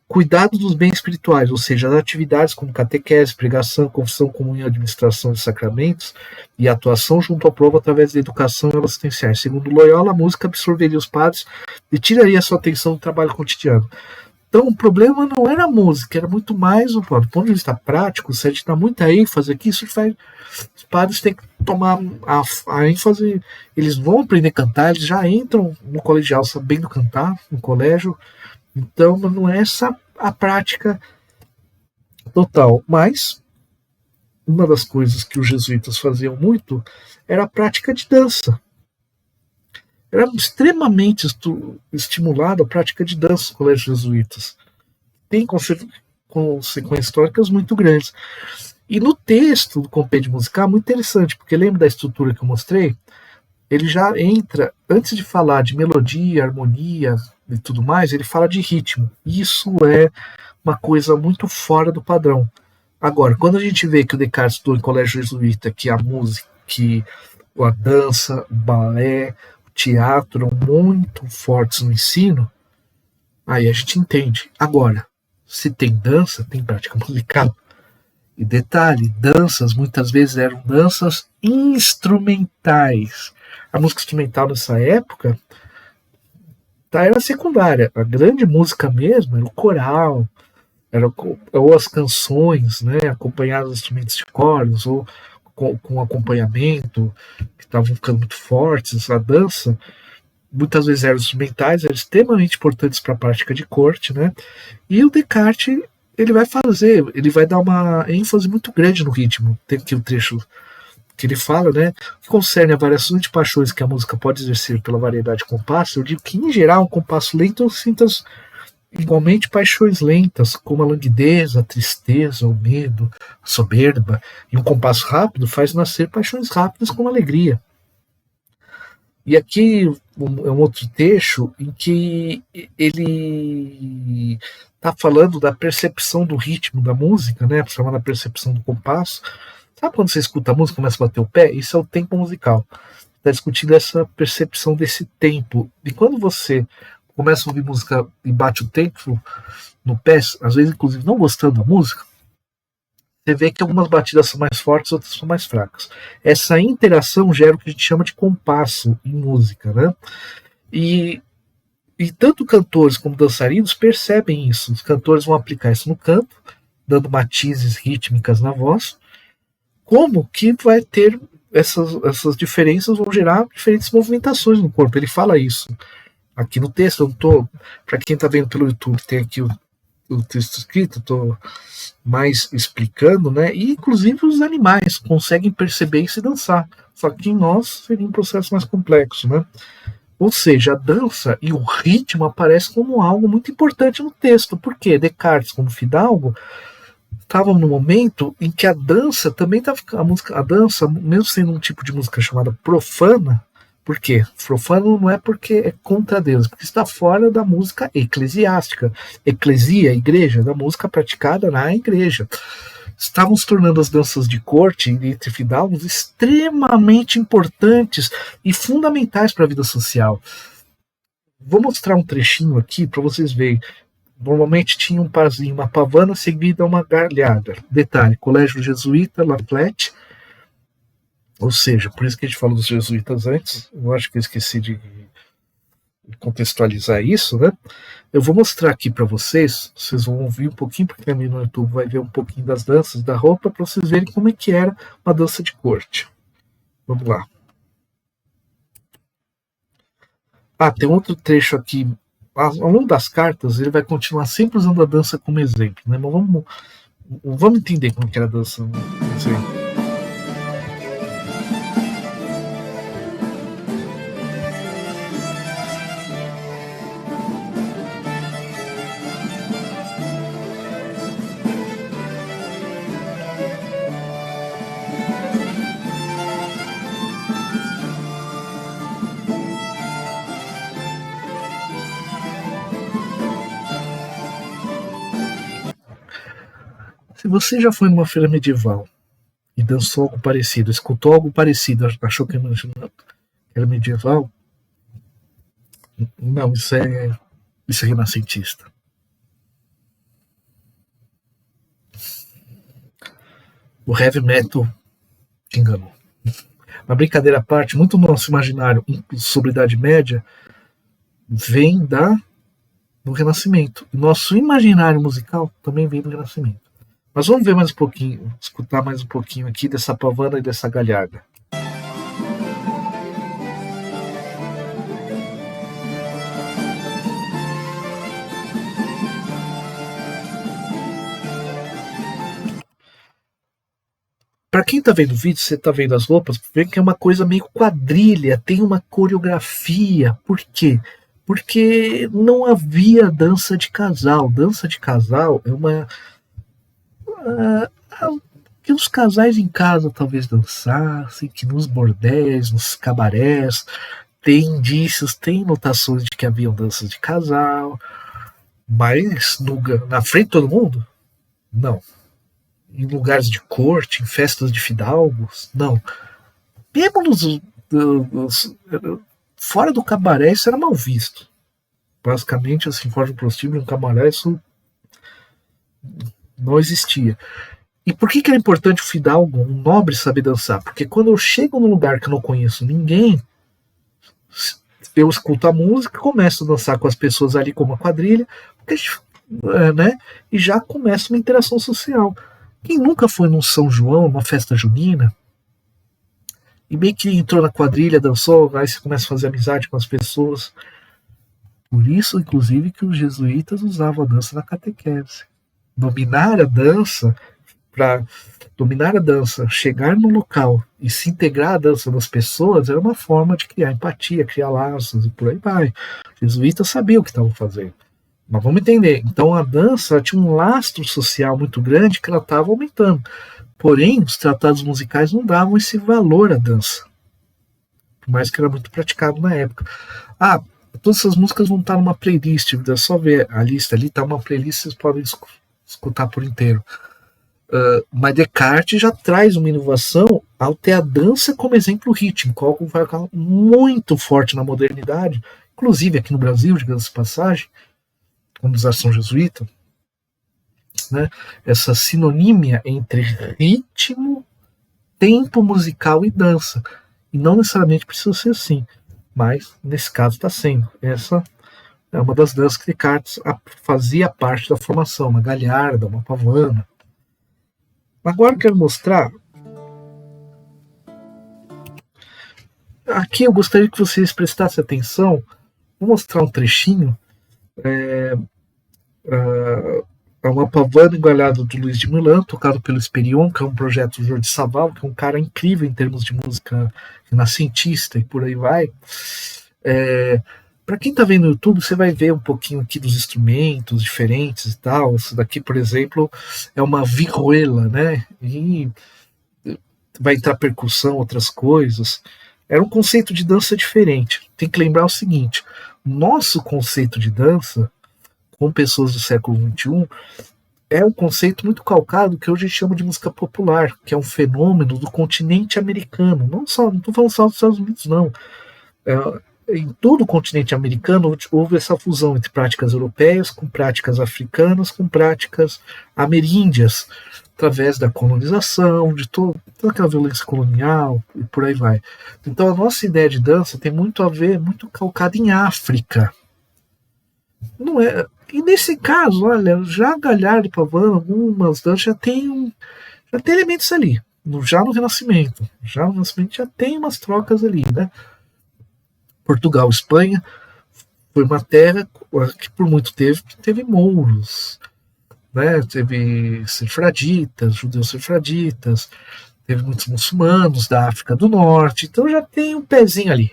cuidado dos bens espirituais, ou seja, as atividades como catequese, pregação, confissão, comunhão, administração de sacramentos e atuação junto ao povo através da educação e assistenciais. Segundo Loyola, a música absorveria os padres e tiraria sua atenção do trabalho cotidiano. Então, o problema não era a música, era muito mais, do ponto de vista prático, se a gente dá muita ênfase aqui, isso faz, os padres têm que tomar a ênfase, eles vão aprender a cantar, eles já entram no colegial sabendo cantar, no colégio, então não é essa a prática total. Mas uma das coisas que os jesuítas faziam muito era a prática de dança. Era extremamente estimulada a prática de dança nos colégios jesuítas. Tem consequências históricas muito grandes. E no texto do compêndio musical, muito interessante, porque lembra da estrutura que eu mostrei? Ele já entra, antes de falar de melodia, harmonia e tudo mais, ele fala de ritmo. Isso é uma coisa muito fora do padrão. Agora, quando a gente vê que o Descartes estudou em colégio jesuíta, que a música, que a dança, o balé, o teatro eram muito fortes no ensino, aí a gente entende. Agora, se tem dança, tem prática musical. E detalhe, danças muitas vezes eram danças instrumentais. A música instrumental nessa época era secundária. A grande música mesmo era o coral, ou as canções, né, acompanhadas de instrumentos de cordas, ou com acompanhamento, que estavam ficando muito fortes. A dança, muitas vezes eram instrumentais, eram extremamente importantes para a prática de corte, né? E o Descartes, ele vai dar uma ênfase muito grande no ritmo. Tem aqui o trecho que ele fala, né, que concerne a variação de paixões que a música pode exercer pela variedade de compasso. Eu digo que, em geral, um compasso lento sintas igualmente paixões lentas, como a languidez, a tristeza, o medo, a soberba, e um compasso rápido faz nascer paixões rápidas como a alegria. E aqui é um outro trecho em que ele está falando da percepção do ritmo da música, né, chamada percepção do compasso. Sabe quando você escuta a música e começa a bater o pé? Isso é o tempo musical. Está discutindo essa percepção desse tempo. E quando você começa a ouvir música e bate o tempo no pé, às vezes inclusive não gostando da música, você vê que algumas batidas são mais fortes, outras são mais fracas. Essa interação gera o que a gente chama de compasso em música, né? E tanto cantores como dançarinos percebem isso. Os cantores vão aplicar isso no canto, dando matizes rítmicas na voz, como que vai ter essas diferenças, vão gerar diferentes movimentações no corpo. Ele fala isso aqui no texto. Eu não tô, para quem está vendo pelo YouTube, tem aqui o texto escrito, estou mais explicando, né? E inclusive os animais conseguem perceber isso e dançar. Só que em nós seria um processo mais complexo, né? Ou seja, a dança e o ritmo aparecem como algo muito importante no texto. Por quê? Descartes, como Fidalgo, estavam no momento em que a dança também estava. A dança, mesmo sendo um tipo de música chamada profana, por quê? Profano não é porque é contra Deus, porque está fora da música eclesiástica. Eclesia, igreja, da música praticada na igreja. Estavam se tornando as danças de corte entre fidalgos extremamente importantes e fundamentais para a vida social. Vou mostrar um trechinho aqui para vocês verem. Normalmente tinha um parzinho, uma pavana seguida a uma galhada. Detalhe, colégio jesuíta, La Flèche. Ou seja, por isso que a gente falou dos jesuítas antes, eu acho que eu esqueci de contextualizar isso, né? Eu vou mostrar aqui para vocês vão ouvir um pouquinho, porque também no YouTube vai ver um pouquinho das danças, da roupa, para vocês verem como é que era uma dança de corte. Vamos lá. Tem um outro trecho aqui. Ao longo das cartas, ele vai continuar sempre usando a dança como exemplo, né? Mas vamos entender como que era a dança como exemplo. Se você já foi numa feira medieval e dançou algo parecido, escutou algo parecido, achou que era medieval, não, isso é renascentista. O heavy metal te enganou. Uma brincadeira à parte, muito do nosso imaginário sobre a Idade Média vem do Renascimento. O nosso imaginário musical também vem do Renascimento. Mas vamos ver mais um pouquinho, escutar mais um pouquinho aqui dessa pavana e dessa galharda. Para quem tá vendo o vídeo, você tá vendo as roupas, vê que é uma coisa meio quadrilha, tem uma coreografia. Por quê? Porque não havia dança de casal. Dança de casal é uma que os casais em casa talvez dançassem, que nos bordéis, nos cabarés, tem indícios, tem notações de que haviam danças de casal, mas na frente de todo mundo, não. Em lugares de corte, em festas de fidalgos, não. Mesmo fora do cabaré, isso era mal visto. Basicamente, assim, fora do prostíbulo, no cabaré, isso não existia. E por que era importante o fidalgo, um nobre, saber dançar? Porque quando eu chego num lugar que eu não conheço ninguém, eu escuto a música, começo a dançar com as pessoas ali como uma quadrilha, né? E já começa uma interação social. Quem nunca foi num São João, uma festa junina, e meio que entrou na quadrilha, dançou, aí você começa a fazer amizade com as pessoas. Por isso, inclusive, que os jesuítas usavam a dança na catequese. Dominar a dança, chegar no local e se integrar à dança das pessoas era uma forma de criar empatia, criar laços e por aí vai. Os jesuítas sabiam o que estavam fazendo. Mas vamos entender. Então a dança tinha um lastro social muito grande que ela estava aumentando. Porém, os tratados musicais não davam esse valor à dança. Por mais que era muito praticado na época. Todas essas músicas vão estar numa playlist. É só ver a lista ali, tá uma playlist, vocês podem escutar por inteiro. Mas Descartes já traz uma inovação ao ter a dança como exemplo rítmico, algo que vai ficar muito forte na modernidade, inclusive aqui no Brasil, digamos de passagem, organização jesuíta, né? Essa sinonímia entre ritmo, tempo musical e dança. E não necessariamente precisa ser assim, mas nesse caso está sendo. Essa é uma das danças que Descartes fazia parte da formação, uma galharda, uma pavana. Agora eu quero mostrar. Aqui eu gostaria que vocês prestassem atenção. Vou mostrar um trechinho. É uma pavana engalhada de Luiz de Milan, tocado pelo Esperion, que é um projeto do Jordi Savall, que é um cara incrível em termos de música renascentista e por aí vai. Para quem está vendo no YouTube, você vai ver um pouquinho aqui dos instrumentos diferentes e tal. Isso daqui, por exemplo, é uma vihuela, né? E vai entrar percussão, outras coisas. Era um conceito de dança diferente. Tem que lembrar o seguinte: nosso conceito de dança, com pessoas do século XXI, é um conceito muito calcado que hoje chama de música popular, que é um fenômeno do continente americano. Não estou falando só dos Estados Unidos, não. Em todo o continente americano houve essa fusão entre práticas europeias com práticas africanas, com práticas ameríndias, através da colonização, de toda aquela violência colonial e por aí vai. Então a nossa ideia de dança tem muito a ver, muito calcada em África. Não é? E nesse caso, olha, já Galhardo e Pavana, algumas danças já tem elementos ali, já no Renascimento. Já no Renascimento já tem umas trocas ali, né? Portugal, Espanha, foi uma terra que por muito teve mouros, né? Teve sefraditas, judeus sefraditas, teve muitos muçulmanos da África do Norte, então já tem um pezinho ali.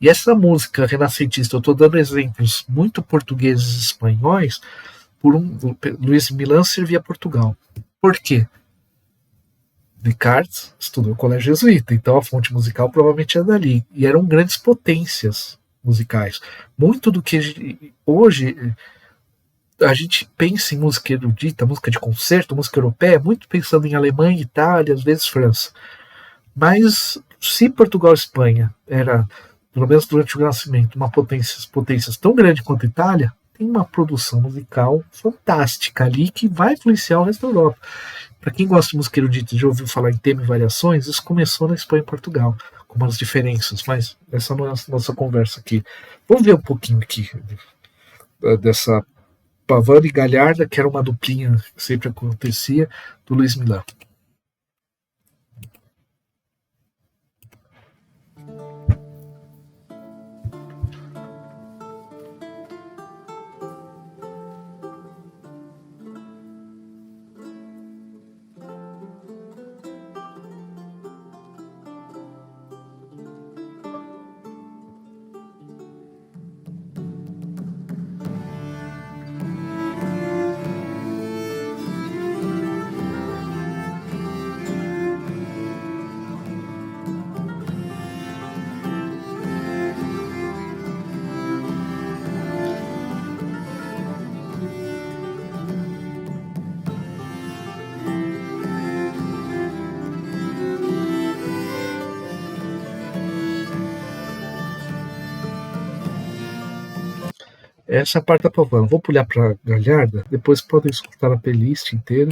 E essa música renascentista, eu estou dando exemplos muito portugueses e espanhóis, Luiz Milan servia Portugal. Por quê? Descartes estudou no colégio jesuíta, então a fonte musical provavelmente é dali. E eram grandes potências musicais. Muito do que hoje a gente pensa em música erudita, música de concerto, música europeia, muito pensando em Alemanha, Itália, às vezes França. Mas se Portugal e Espanha era, pelo menos durante o Renascimento, uma potências tão grande quanto a Itália, tem uma produção musical fantástica ali que vai influenciar o resto da Europa. Para quem gosta de música erudita e já ouviu falar em tema e variações, isso começou na Espanha e Portugal, com umas diferenças, mas essa não é a nossa conversa aqui. Vamos ver um pouquinho aqui dessa Pavano e Galharda, que era uma duplinha que sempre acontecia, do Luiz Milão. Essa é a parte da Pavano. Vou pular para Galharda, depois podem escutar a playlist inteira.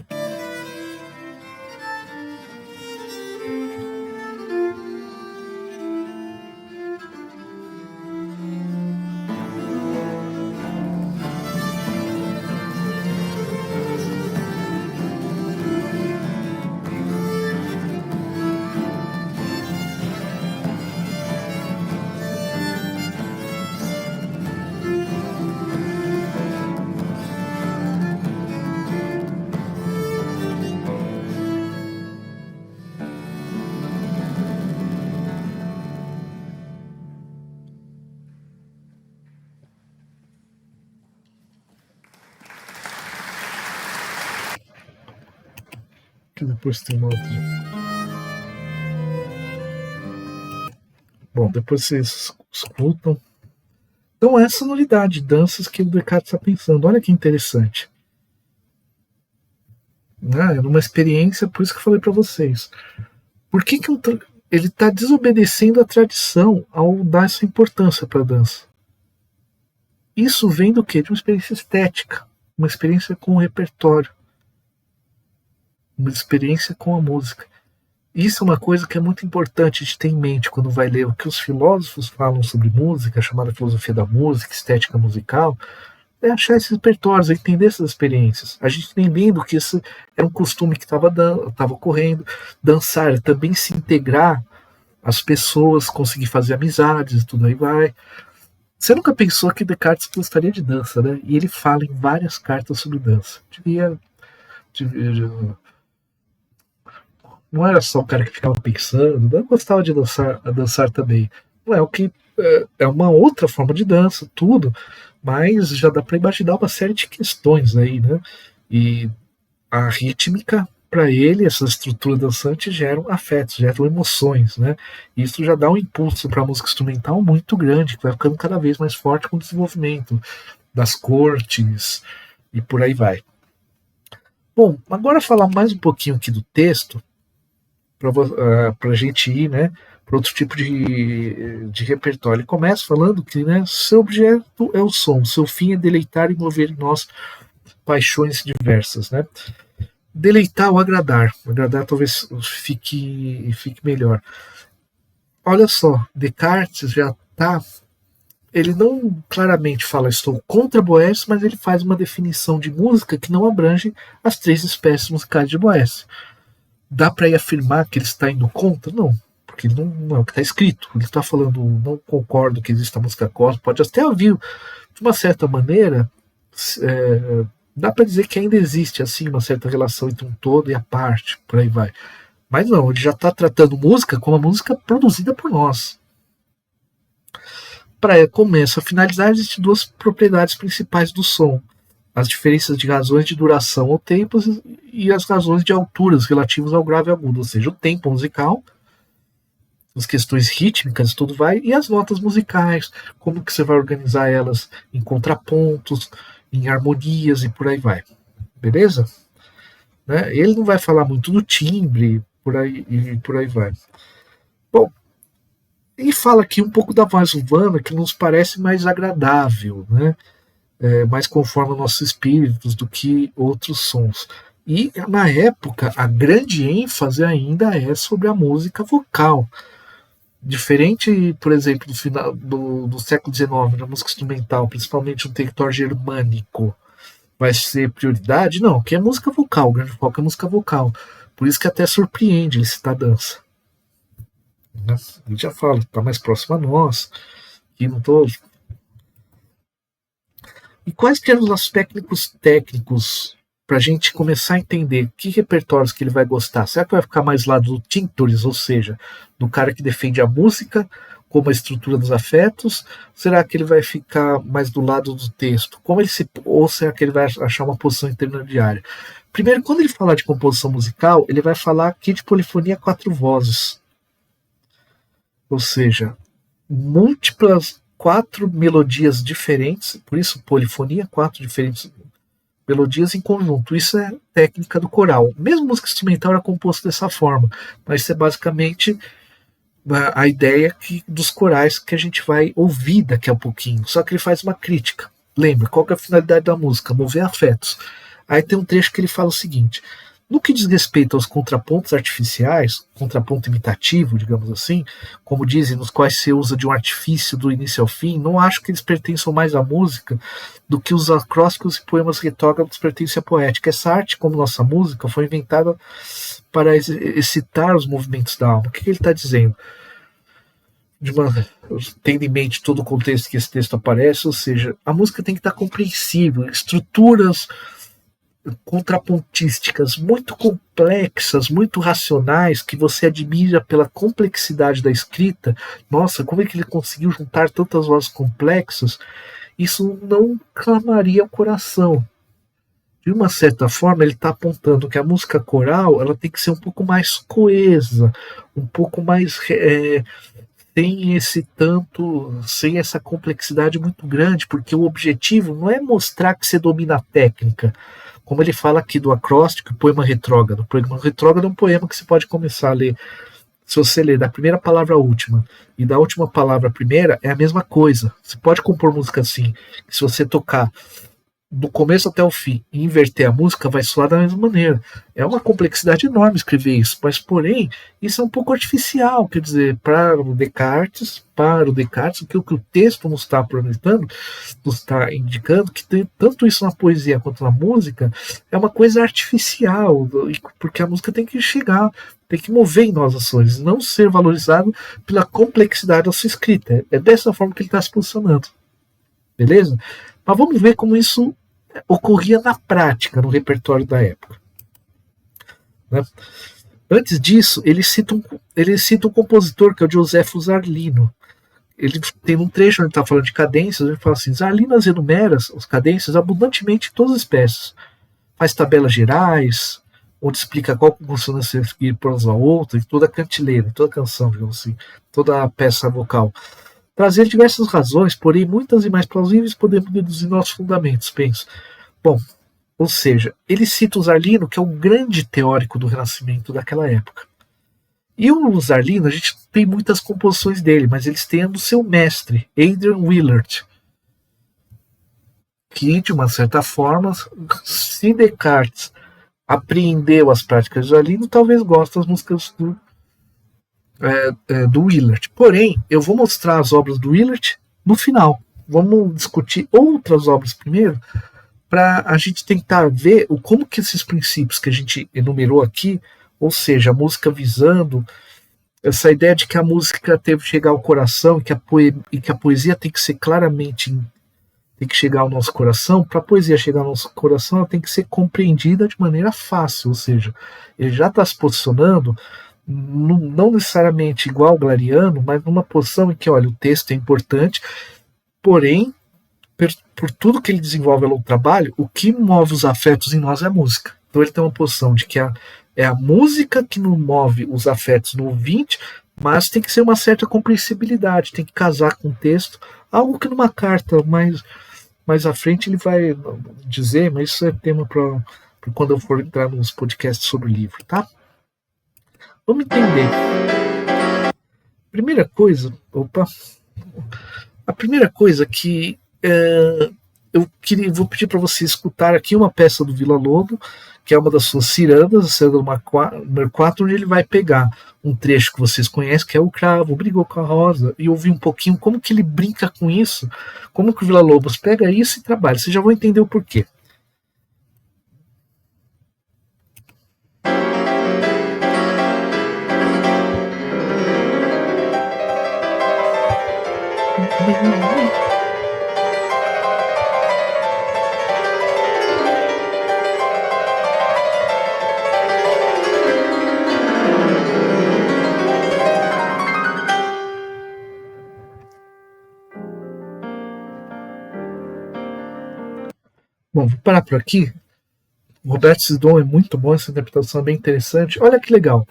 Que depois tem uma outra. Bom, depois vocês escutam. Então, essa sonoridade, danças que o Descartes está pensando. Olha que interessante. Era uma experiência, por isso que eu falei para vocês. Por que ele está desobedecendo a tradição ao dar essa importância para a dança? Isso vem do quê? De uma experiência estética, uma experiência com o repertório, uma experiência com a música. Isso é uma coisa que é muito importante de ter em mente quando vai ler o que os filósofos falam sobre música, chamada filosofia da música, estética musical, é achar esses repertórios, é entender essas experiências. A gente entendendo que isso era um costume que estava ocorrendo, dançar, também se integrar às pessoas, conseguir fazer amizades e tudo aí vai. Você nunca pensou que Descartes gostaria de dança, né? E ele fala em várias cartas sobre dança. Não era só o cara que ficava pensando, não gostava de dançar também. Não é o que é uma outra forma de dança, tudo, mas já dá para imaginar uma série de questões aí, né? E a rítmica, para ele, essa estrutura dançante geram afetos, geram emoções, né? E isso já dá um impulso para a música instrumental muito grande, que vai ficando cada vez mais forte com o desenvolvimento das cortes e por aí vai. Bom, agora falar mais um pouquinho aqui do texto, para a gente ir, né, para outro tipo de repertório. Ele começa falando que, né, seu objeto é o som, seu fim é deleitar e mover em nós paixões diversas, né? Deleitar ou agradar. Agradar talvez fique melhor. Olha só, Descartes já está. Ele não claramente fala estou contra Boécio, mas ele faz uma definição de música que não abrange as três espécies musicais de Boécio. Dá para afirmar que ele está indo contra? Não, porque não é o que está escrito. Ele está falando, não concordo que exista música cósmica, pode até ouvir, de uma certa maneira, dá para dizer que ainda existe assim uma certa relação entre um todo e a parte, por aí vai. Mas não, ele já está tratando música como uma música produzida por nós. Para começo a finalizar, existem duas propriedades principais do som: as diferenças de razões de duração ou tempos e as razões de alturas relativas ao grave e agudo, ou seja, o tempo musical, as questões rítmicas, tudo vai, e as notas musicais, como que você vai organizar elas em contrapontos em harmonias e por aí vai. Beleza? Né? Ele não vai falar muito do timbre, por aí vai. Bom, e fala aqui um pouco da voz urbana que nos parece mais agradável, né? Mais conforme aos nossos espíritos do que outros sons. E na época, a grande ênfase ainda é sobre a música vocal. Diferente, por exemplo, do final do século XIX, na música instrumental, principalmente no território germânico, vai ser prioridade? Não, que é música vocal, o grande foco é música vocal. Por isso que até surpreende ele citar dança. Né? Ele já fala, está mais próximo a nós, que não tô. E quais que eram os aspectos técnicos para a gente começar a entender que repertórios que ele vai gostar? Será que vai ficar mais lá do Tinctores, ou seja, do cara que defende a música como a estrutura dos afetos? Será que ele vai ficar mais do lado do texto? Ou será que ele vai achar uma posição intermediária? Primeiro, quando ele falar de composição musical, ele vai falar aqui de polifonia a 4 vozes. Ou seja, múltiplas 4 melodias diferentes, por isso polifonia, 4 diferentes melodias em conjunto. Isso é técnica do coral. Mesmo música instrumental era composta dessa forma, mas isso é basicamente a ideia dos corais que a gente vai ouvir daqui a pouquinho. Só que ele faz uma crítica. Lembra, qual que é a finalidade da música? Mover afetos. Aí tem um trecho que ele fala o seguinte: no que diz respeito aos contrapontos artificiais, contraponto imitativo, digamos assim, como dizem, nos quais se usa de um artifício do início ao fim, não acho que eles pertençam mais à música do que os acrósticos e poemas retógrafos pertencem à poética. Essa arte, como nossa música, foi inventada para excitar os movimentos da alma. O que ele está dizendo? Tendo em mente todo o contexto que esse texto aparece, ou seja, a música tem que estar compreensível, estruturas contrapontísticas muito complexas, muito racionais, que você admira pela complexidade da escrita. Nossa, como é que ele conseguiu juntar tantas vozes complexas? Isso não clamaria o coração. De uma certa forma, ele está apontando que a música coral ela tem que ser um pouco mais coesa, um pouco mais sem essa complexidade muito grande, porque o objetivo não é mostrar que você domina a técnica, como ele fala aqui do acróstico, poema retrógrado. O poema retrógrado é um poema que você pode começar a ler. Se você ler da primeira palavra à última e da última palavra à primeira, é a mesma coisa. Você pode compor música assim, que se você tocar do começo até o fim e inverter a música, vai soar da mesma maneira. É uma complexidade enorme escrever isso, mas porém, isso é um pouco artificial, quer dizer, para o Descartes, o que o texto nos está aproveitando, nos está indicando que tem, tanto isso na poesia quanto na música, é uma coisa artificial, porque a música tem que chegar, tem que mover em nós ações, não ser valorizado pela complexidade da sua escrita. É dessa forma que ele está se posicionando. Beleza? Mas vamos ver como isso ocorria na prática, no repertório da época. Né? Antes disso, ele cita um compositor, que é o Josefo Zarlino. Ele tem um trecho onde ele está falando de cadências, ele fala assim: Zarlino enumera as cadências abundantemente em todas as peças. Faz tabelas gerais, onde explica qual consonância seguir por uma outra, em toda a cantileira, em toda a canção, digamos assim, toda a peça vocal. Trazer diversas razões, porém muitas e mais plausíveis, podemos deduzir nossos fundamentos, penso. Bom, ou seja, ele cita o Zarlino, que é um grande teórico do Renascimento daquela época. E o Zarlino, a gente tem muitas composições dele, mas eles têm a do seu mestre, Adrian Willard, que, de uma certa forma, se Descartes apreendeu as práticas de Zarlino, talvez goste das músicas do Willard. Porém, eu vou mostrar as obras do Willard no final. Vamos discutir outras obras primeiro, para a gente tentar ver como que esses princípios que a gente enumerou aqui, ou seja, a música visando essa ideia de que a música teve que chegar ao coração e que a poesia tem que ser claramente, tem que chegar ao nosso coração. Para a poesia chegar ao nosso coração, ela tem que ser compreendida de maneira fácil, ou seja, ele já está se posicionando não necessariamente igual ao Glariano, mas numa posição em que, olha, o texto é importante, porém, por tudo que ele desenvolve ao longo do trabalho, o que move os afetos em nós é a música. Então ele tem uma posição de que é a música que não move os afetos no ouvinte, mas tem que ser uma certa compreensibilidade, tem que casar com o texto, algo que numa carta mais mais à frente ele vai dizer, mas isso é tema para quando eu for entrar nos podcasts sobre o livro, tá? Vamos entender. A primeira coisa que vou pedir para você escutar aqui uma peça do Villa-Lobos, que é uma das suas cirandas, a ciranda número 4, onde ele vai pegar um trecho que vocês conhecem, que é o cravo, brigou com a rosa, e ouvir um pouquinho como que ele brinca com isso, como que o Villa-Lobos pega isso e trabalha. Vocês já vão entender o porquê. Bom, vou parar por aqui. O Roberto Sidon é muito bom, essa interpretação é bem interessante. Olha que legal.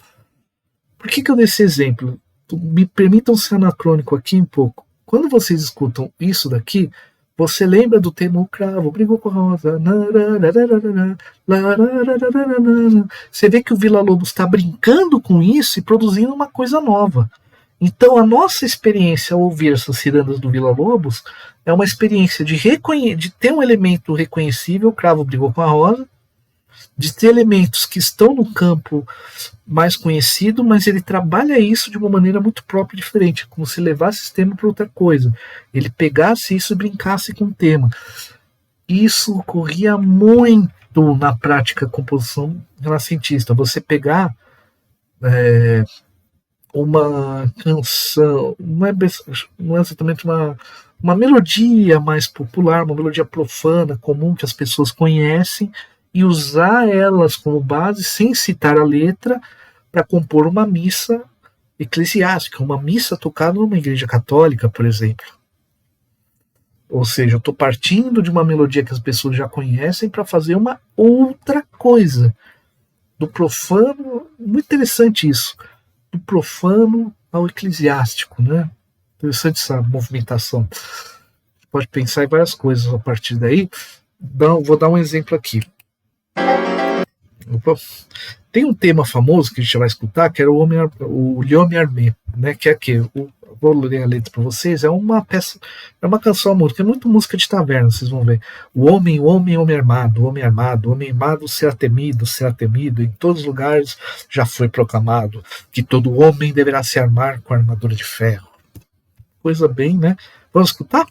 Por que eu dei esse exemplo? Me permitam ser anacrônico aqui um pouco. Quando vocês escutam isso daqui, você lembra do tema O Cravo, brigou com a rosa. Você vê que o Villa-Lobos está brincando com isso e produzindo uma coisa nova. Então, a nossa experiência ao ouvir essas cirandas do Villa-Lobos é uma experiência de ter um elemento reconhecível, o cravo brigou com a rosa, de ter elementos que estão no campo mais conhecido, mas ele trabalha isso de uma maneira muito própria e diferente, como se levasse esse tema para outra coisa. Ele pegasse isso e brincasse com o tema. Isso ocorria muito na prática da composição renascentista. Você pegar uma canção, não é exatamente uma melodia mais popular, uma melodia profana, comum, que as pessoas conhecem, e usar elas como base, sem citar a letra, para compor uma missa eclesiástica, uma missa tocada numa igreja católica, por exemplo. Ou seja, eu estou partindo de uma melodia que as pessoas já conhecem para fazer uma outra coisa. Do profano, muito interessante isso, do profano ao eclesiástico, né? Interessante essa movimentação. Você pode pensar em várias coisas a partir daí. Vou dar um exemplo aqui. Tem um tema famoso que a gente vai escutar, que era o L'Homme Armé, né? Que é que vou ler a letra para vocês. É uma peça, é uma canção, música, é muito música de taverna, vocês vão ver. O homem armado, o homem armado será temido, em todos os lugares já foi proclamado que todo homem deverá se armar com a armadura de ferro. Coisa bem, né? Vamos escutar?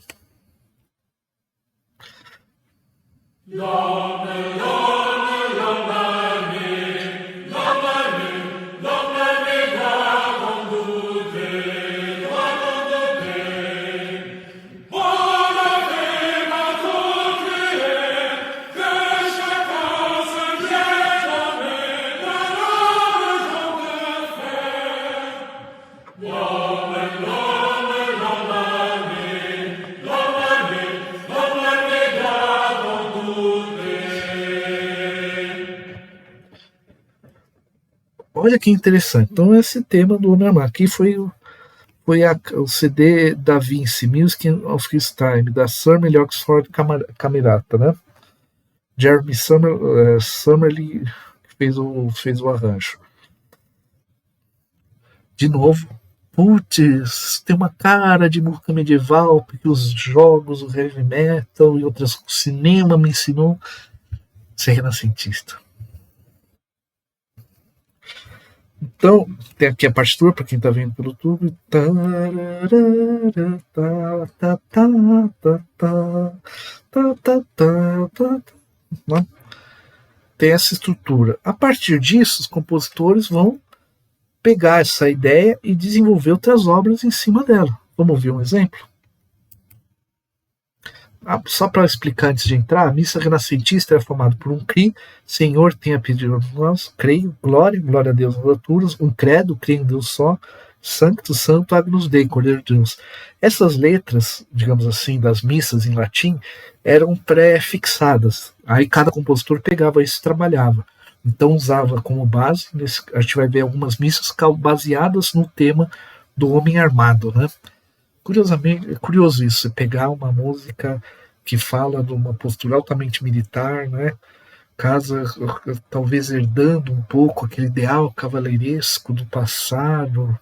Olha que interessante. Então, esse tema do Homem Armado aqui foi o CD Da Vinci, Music of His Time, da Summerlee Oxford Camerata, né? Jeremy Summerlee fez o arranjo. De novo, putz, tem uma cara de música medieval, porque os jogos, o heavy metal e o cinema me ensinou a ser renascentista. Então, tem aqui a partitura, para quem está vendo pelo YouTube. Tem essa estrutura. A partir disso, os compositores vão pegar essa ideia e desenvolver outras obras em cima dela. Vamos ver um exemplo? Só para explicar antes de entrar, a missa renascentista é formada por um CRI, Senhor tenha pedido a nós, creio, glória a Deus nas alturas, um credo, creio em Deus só, Sancto, Santo, Agnus Dei, Cordeiro de Deus. Essas letras, digamos assim, das missas em latim, eram pré-fixadas. Aí cada compositor pegava isso e trabalhava. Então usava como base, a gente vai ver algumas missas baseadas no tema do homem armado, né? Curiosamente, é curioso isso, pegar uma música que fala de uma postura altamente militar, né? Casa talvez herdando um pouco aquele ideal cavaleiresco do passado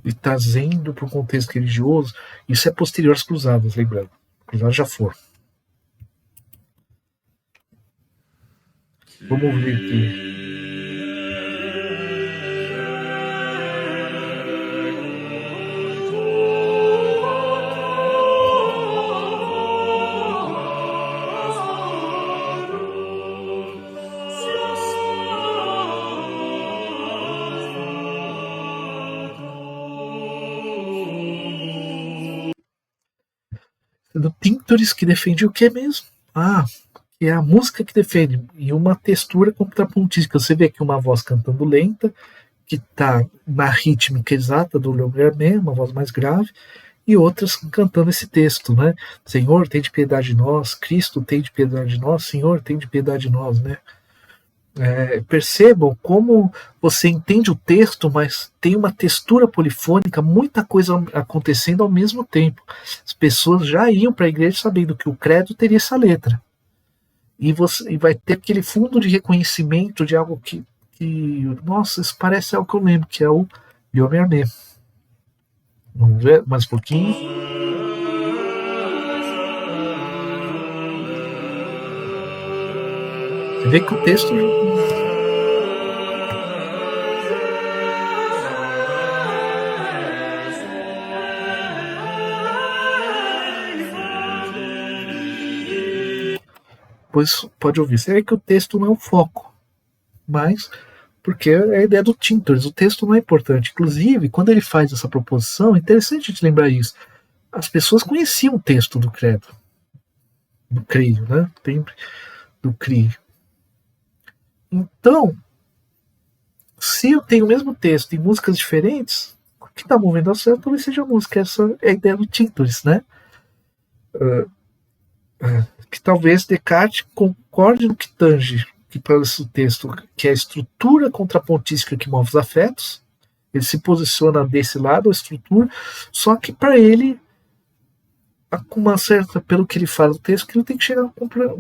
e trazendo para um contexto religioso. Isso é posterior às cruzadas, lembrando. Cruzadas já foram. Vamos ver aqui. Do Tintores, que defende o que mesmo? Que é a música que defende, e uma textura contrapontística. Você vê aqui uma voz cantando lenta, que está na rítmica exata do Le Mermet, uma voz mais grave, e outras cantando esse texto, né? Senhor, tem de piedade de nós, Cristo, tem de piedade de nós, Senhor, tem de piedade de nós, né? Percebam como você entende o texto, mas tem uma textura polifônica, muita coisa acontecendo ao mesmo tempo. As pessoas já iam para a igreja sabendo que o credo teria essa letra. E vai ter aquele fundo de reconhecimento de algo que nossa, isso parece algo que eu lembro, que é o Yomermé. Vamos ver mais um pouquinho. Você vê que o texto pois pode ouvir. Você vê que o texto não é o foco, mas porque é a ideia do Tintores, o texto não é importante. Inclusive, quando ele faz essa proposição, é interessante a gente lembrar isso. As pessoas conheciam o texto do credo, do creio, né? Do creio. Então, se eu tenho o mesmo texto em músicas diferentes, o que está movendo a cena talvez seja a música. Essa é a ideia do Tintores, né? Que talvez Descartes concorde no que tange que para esse texto, que é a estrutura contrapontística que move os afetos. Ele se posiciona desse lado, a estrutura, só que para ele, com uma certa, pelo que ele fala no texto, que ele tem que chegar no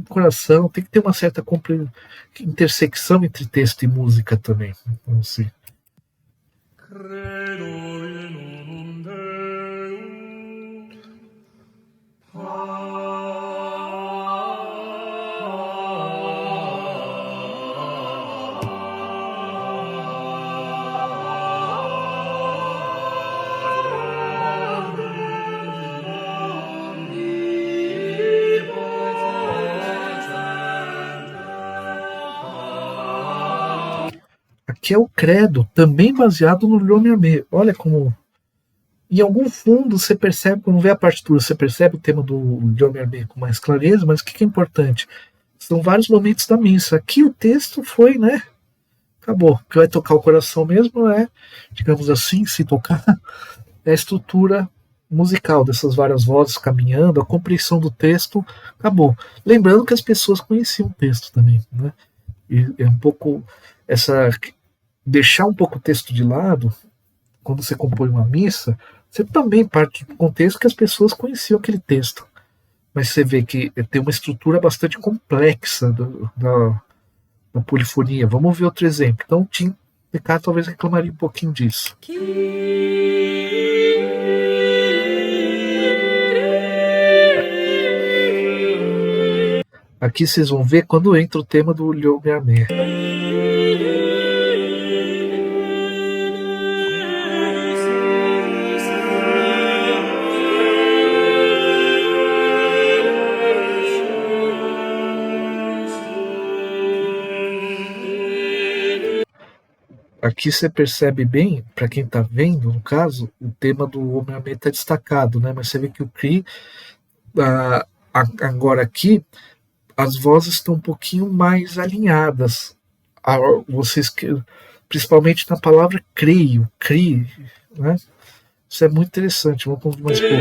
coração, tem que ter uma certa intersecção entre texto e música também. Então, assim. Que é o credo, também baseado no Le Mermet. Olha como. Em algum fundo você percebe, quando vê a partitura, você percebe o tema do Le Mermet com mais clareza, mas o que é importante? São vários momentos da missa. Aqui o texto foi, né? Acabou. O que vai tocar o coração mesmo é, digamos assim, se tocar, é a estrutura musical dessas várias vozes caminhando, a compreensão do texto, acabou. Lembrando que as pessoas conheciam o texto também, né? E é um pouco essa. Deixar um pouco o texto de lado, quando você compõe uma missa, você também parte do contexto que as pessoas conheciam aquele texto. Mas você vê que tem uma estrutura bastante complexa da polifonia. Vamos ver outro exemplo. Então, Tim Descartes talvez reclamaria um pouquinho disso. Aqui vocês vão ver quando entra o tema do Le Mermet. Aqui você percebe bem, para quem está vendo, no caso, o tema do Homem-Aranha está destacado, né? Mas você vê que o Cree, agora aqui, as vozes estão um pouquinho mais alinhadas. Vocês, principalmente na palavra creio, Cree, né? Isso é muito interessante. Vamos ouvir mais pouco.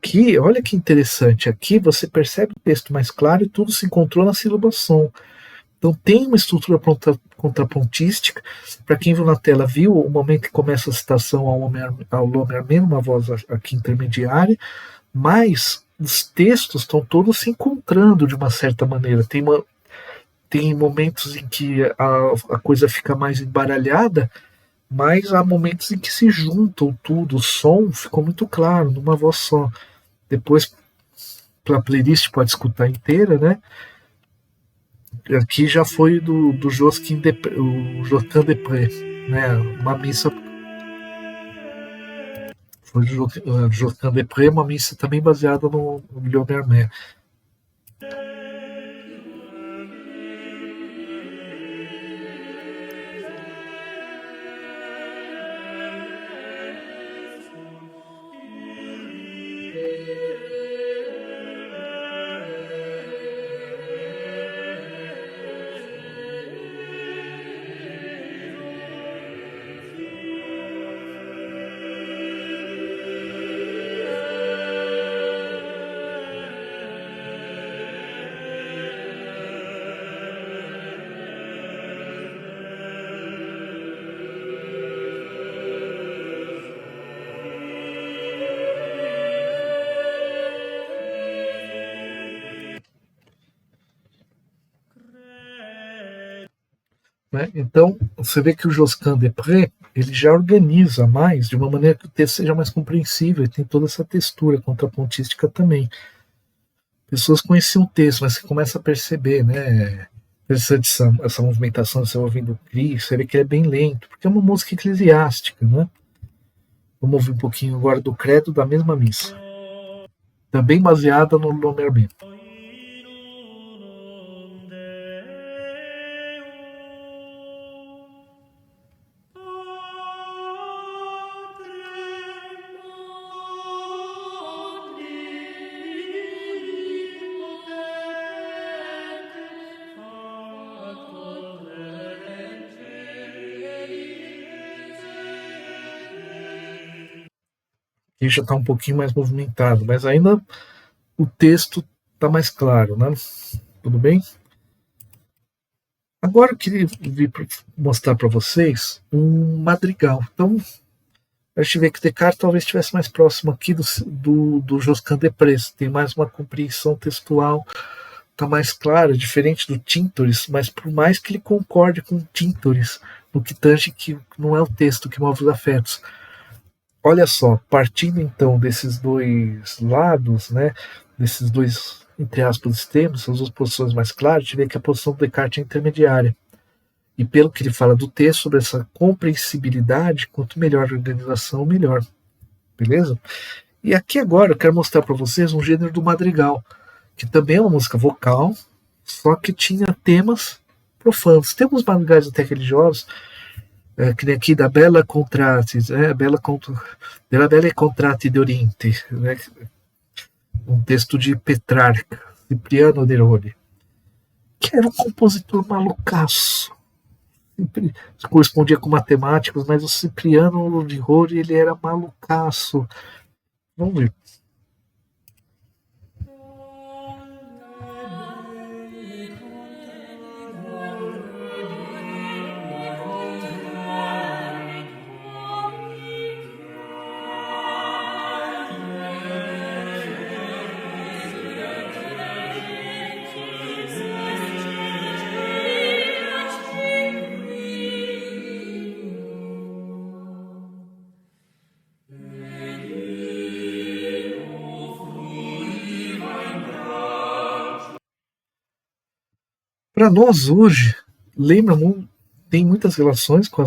aqui, olha que interessante, aqui você percebe o texto mais claro e tudo se encontrou na sílaba som. Então tem uma estrutura contrapontística. Para quem viu na tela, viu o momento que começa a citação ao Lomerman, uma voz aqui intermediária, mas os textos estão todos se encontrando de uma certa maneira. Tem momentos em que a coisa fica mais embaralhada, mas há momentos em que se juntam tudo. O som ficou muito claro, numa voz só. Depois, para a playlist, pode escutar inteira, né? Aqui já foi do Josquin o Josquin Després, né? Uma missa. Foi do Josquin Després, uma missa também baseada no Le Mermet. Né? Então, você vê que o Josquin Després ele já organiza mais, de uma maneira que o texto seja mais compreensível, e tem toda essa textura contrapontística também. Pessoas conheciam o texto, mas você começa a perceber, né? Essa movimentação, você ouvindo o Cris, você vê que ele é bem lento, porque é uma música eclesiástica, né? Vamos ouvir um pouquinho agora do credo da mesma missa, também baseada no Lomermet. Aqui já está um pouquinho mais movimentado, mas ainda o texto está mais claro, né? Tudo bem? Agora eu queria mostrar para vocês um madrigal. Então, a gente vê que Descartes talvez estivesse mais próximo aqui do Josquin Després, tem mais uma compreensão textual, está mais clara, diferente do Tintoret, mas por mais que ele concorde com Tintoret, no que tange que não é o texto que move os afetos. Olha só, partindo então desses dois lados, né, desses dois, entre aspas, extremos, essas duas posições mais claras, a gente vê que a posição do Descartes é intermediária. E pelo que ele fala do texto, sobre essa compreensibilidade, quanto melhor a organização, melhor. Beleza? E aqui agora eu quero mostrar para vocês um gênero do madrigal, que também é uma música vocal, só que tinha temas profanos. Temos madrigais até religiosos, que nem aqui da Bella Contrati, della Belle Contrati de Oriente, né? Um texto de Petrarca, Cipriano de Rodi, que era um compositor malucaço. Sempre correspondia com matemáticos, mas o Cipriano de Rodi, ele era malucaço. Vamos ver. Para nós hoje, lembra tem muitas relações com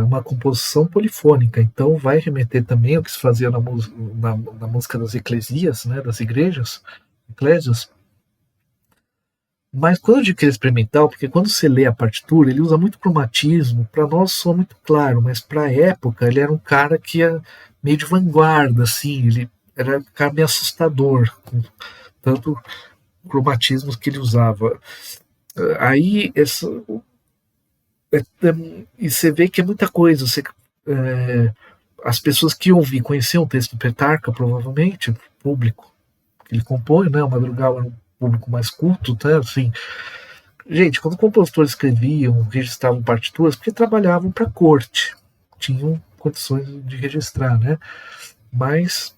uma composição polifônica, então vai remeter também ao que se fazia na música das eclesias, né, das eclésias. Mas quando eu digo que ele é experimental, porque quando você lê a partitura, ele usa muito cromatismo, para nós soa muito claro, mas para a época ele era um cara que ia meio de vanguarda, assim, ele era um cara meio assustador, com tanto cromatismos que ele usava. Aí e você vê que é muita coisa. As pessoas que ouviam conheciam o texto do Petrarca, provavelmente, público que ele compõe, né? O Madrigal era um público mais culto, tá? Assim, gente, quando compositores escreviam, registravam partituras, porque trabalhavam para a corte, tinham condições de registrar, né? Mas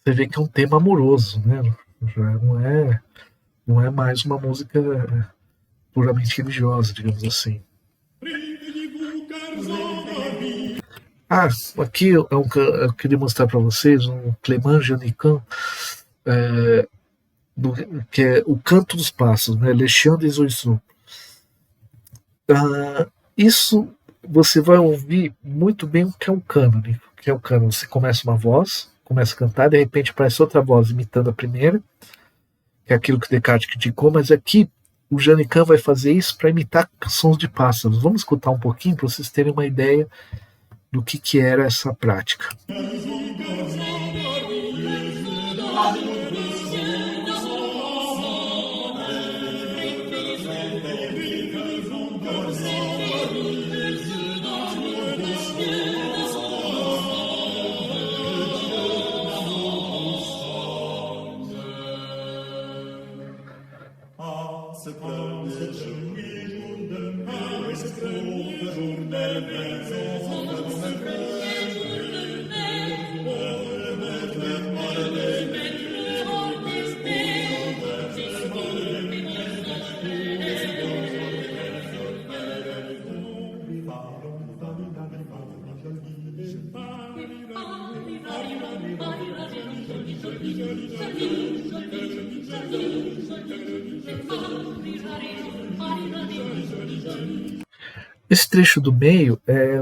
você vê que é um tema amoroso, né? Já não é mais uma música puramente religiosa, digamos assim. Ah, aqui eu queria mostrar para vocês um Clément Janican, é, que é o Canto dos Pássaros, né? Les Chants des Oiseaux. Isso você vai ouvir muito bem o que é um cânone. O que é um cânone? Você começa uma voz, começa a cantar, de repente aparece outra voz imitando a primeira, que é aquilo que Descartes criticou, mas aqui o Janican vai fazer isso para imitar sons de pássaros. Vamos escutar um pouquinho para vocês terem uma ideia do que era essa prática. Esse trecho do meio é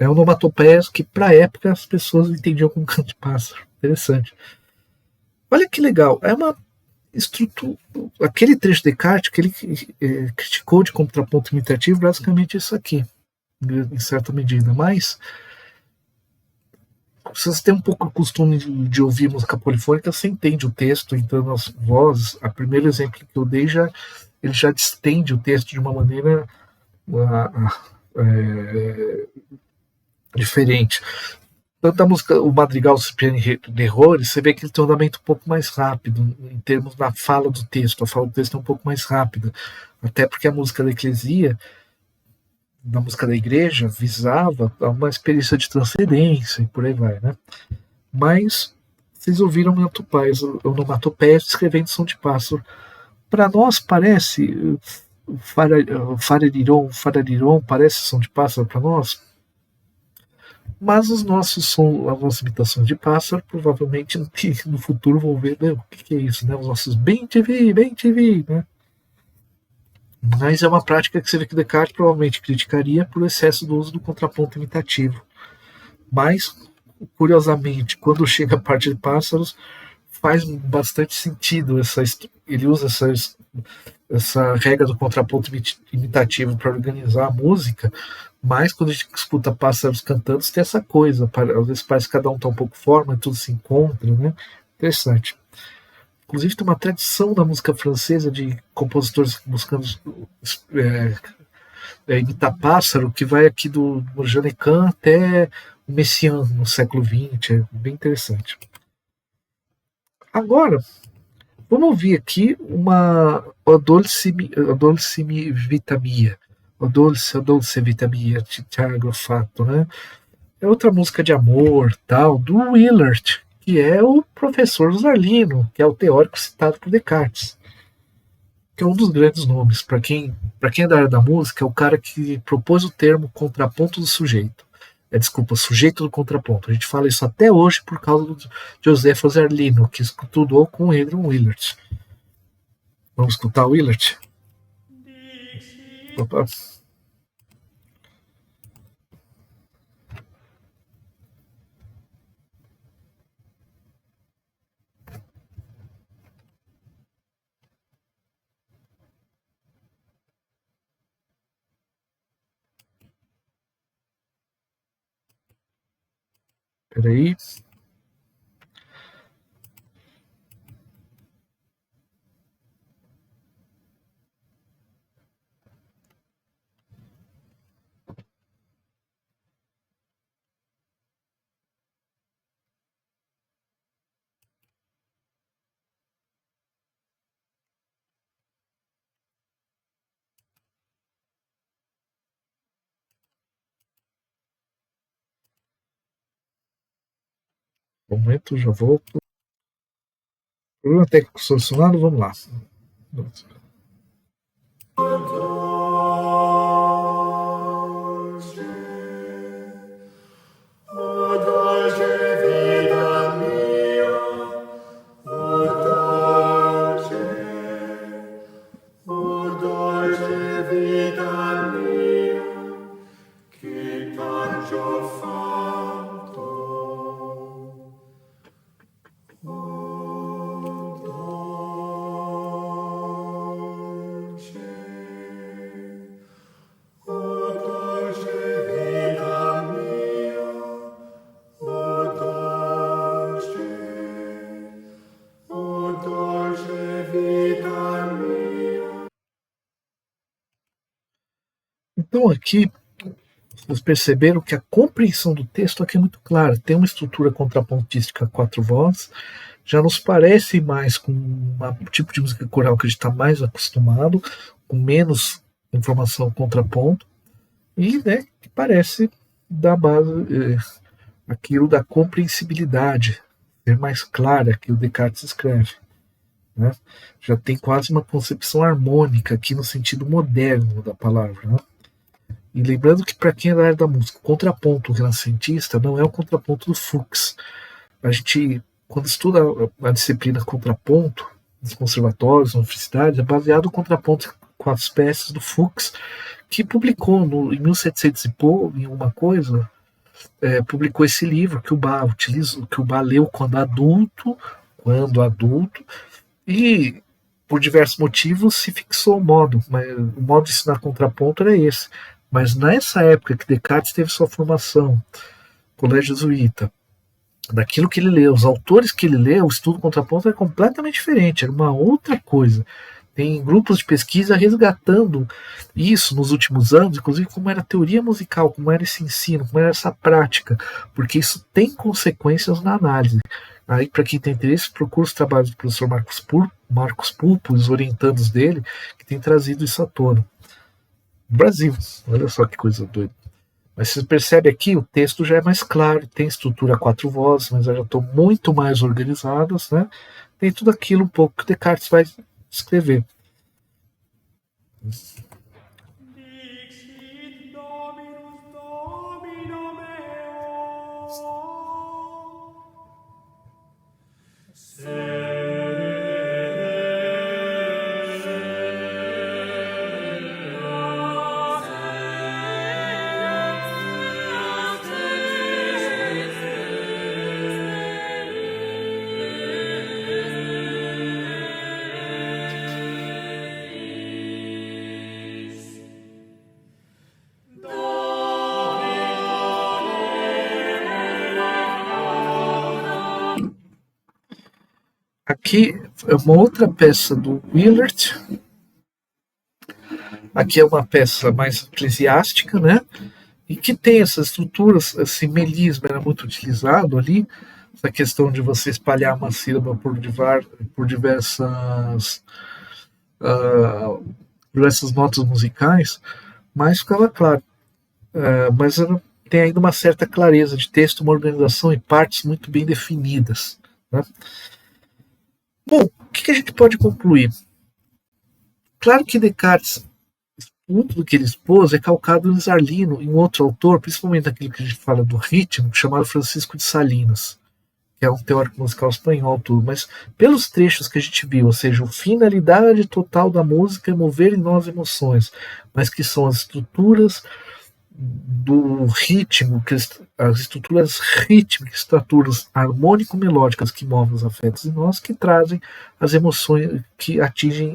onomatopeias que, para a época, as pessoas entendiam como canto de pássaro. Interessante. Olha que legal. É uma estrutura. Aquele trecho de Descartes que ele criticou de contraponto imitativo, basicamente isso aqui, em certa medida. Mas se você tem um pouco o costume de ouvir música polifônica, você entende o texto, entrando as vozes. O primeiro exemplo que eu dei ele já distende o texto de uma maneira é, diferente. Tanto a música, o Madrigal Cipriani de Errores, você vê que ele tem um andamento um pouco mais rápido, em termos da fala do texto. A fala do texto é um pouco mais rápida. Até porque a música da Eclesia, da música da igreja, visava uma experiência de transcendência e por aí vai, né? Mas vocês ouviram onomatopeias descrevendo som de pássaro. Para nós parece farariron, parece som de pássaro para nós, mas os nossos sons, as nossas imitações de pássaro, provavelmente no futuro vão ver, né, o que é isso, né? Os nossos bem TV, né? Mas é uma prática que você vê que Descartes provavelmente criticaria por excesso do uso do contraponto imitativo. Mas, curiosamente, quando chega a parte de pássaros, faz bastante sentido ele usa essa regra do contraponto imitativo para organizar a música, mas quando a gente escuta pássaros cantando, tem essa coisa, às vezes parece que cada um está um pouco fora, mas tudo se encontra, né? Interessante. Inclusive tem uma tradição da música francesa de compositores buscando imitar pássaro, que vai aqui do Janecan até o Messiaen, no século XX, é bem interessante. Agora, vamos ouvir aqui uma Odolce Vita Mia. Odolce Vita Mia, Tiago Fato, né? É outra música de amor, tal, do Willard, que é o professor Zarlino, que é o teórico citado por Descartes, que é um dos grandes nomes. Para quem é da área da música, é o cara que propôs o termo contraponto do sujeito. Desculpa, sujeito do contraponto. A gente fala isso até hoje por causa do Joseph Zarlino, que estudou com Adrian Willard. Vamos escutar o Willard? Opa. Peraí. Um momento, já volto. Problema técnico solucionado, vamos lá. Então aqui vocês perceberam que a compreensão do texto aqui é muito clara. Tem uma estrutura contrapontística a quatro vozes, já nos parece mais com um tipo de música coral que a gente está mais acostumado, com menos informação contraponto, e né, que parece da base aquilo da compreensibilidade, ser mais clara que o Descartes escreve. Né? Já tem quase uma concepção harmônica aqui no sentido moderno da palavra. Né? E lembrando que, para quem é da área da música, o contraponto renascentista não é o contraponto do Fuchs. A gente, quando estuda a disciplina contraponto, nos conservatórios, na universidade, é baseado no contraponto com as peças do Fuchs, que publicou em 1700 e pouco, em uma coisa, publicou esse livro que o Bach utiliza, que o Bach leu quando adulto, e por diversos motivos se fixou o modo, mas o modo de ensinar contraponto era esse. Mas nessa época que Descartes teve sua formação, colégio jesuíta, daquilo que ele leu, os autores que ele leu, o estudo contraponto era completamente diferente, era uma outra coisa. Tem grupos de pesquisa resgatando isso nos últimos anos, inclusive como era a teoria musical, como era esse ensino, como era essa prática, porque isso tem consequências na análise. Aí, para quem tem interesse, procura os trabalhos do professor Marcos Pulpo, os orientandos dele, que tem trazido isso à tona. Brasil, olha só que coisa doida. Mas você percebe aqui, o texto já é mais claro, tem estrutura a quatro vozes, mas já estão muito mais organizadas, né? Tem tudo aquilo um pouco que Descartes vai escrever. Aqui é uma outra peça do Willard. Aqui é uma peça mais eclesiástica, né? E que tem essas estruturas, esse melisma era muito utilizado ali, essa questão de você espalhar uma sílaba por diversas notas musicais, mas ficava claro. Mas tem ainda uma certa clareza de texto, uma organização e partes muito bem definidas. Né? Bom, o que a gente pode concluir? Claro que Descartes, muito do que ele expôs é calcado no Zarlino, em outro autor, principalmente naquilo que a gente fala do ritmo, chamado Francisco de Salinas, que é um teórico musical espanhol, tudo, mas pelos trechos que a gente viu, ou seja, a finalidade total da música é mover em nós emoções, mas que são as estruturas do ritmo, as estruturas rítmicas, estruturas harmônico-melódicas que movem os afetos em nós, que trazem as emoções, que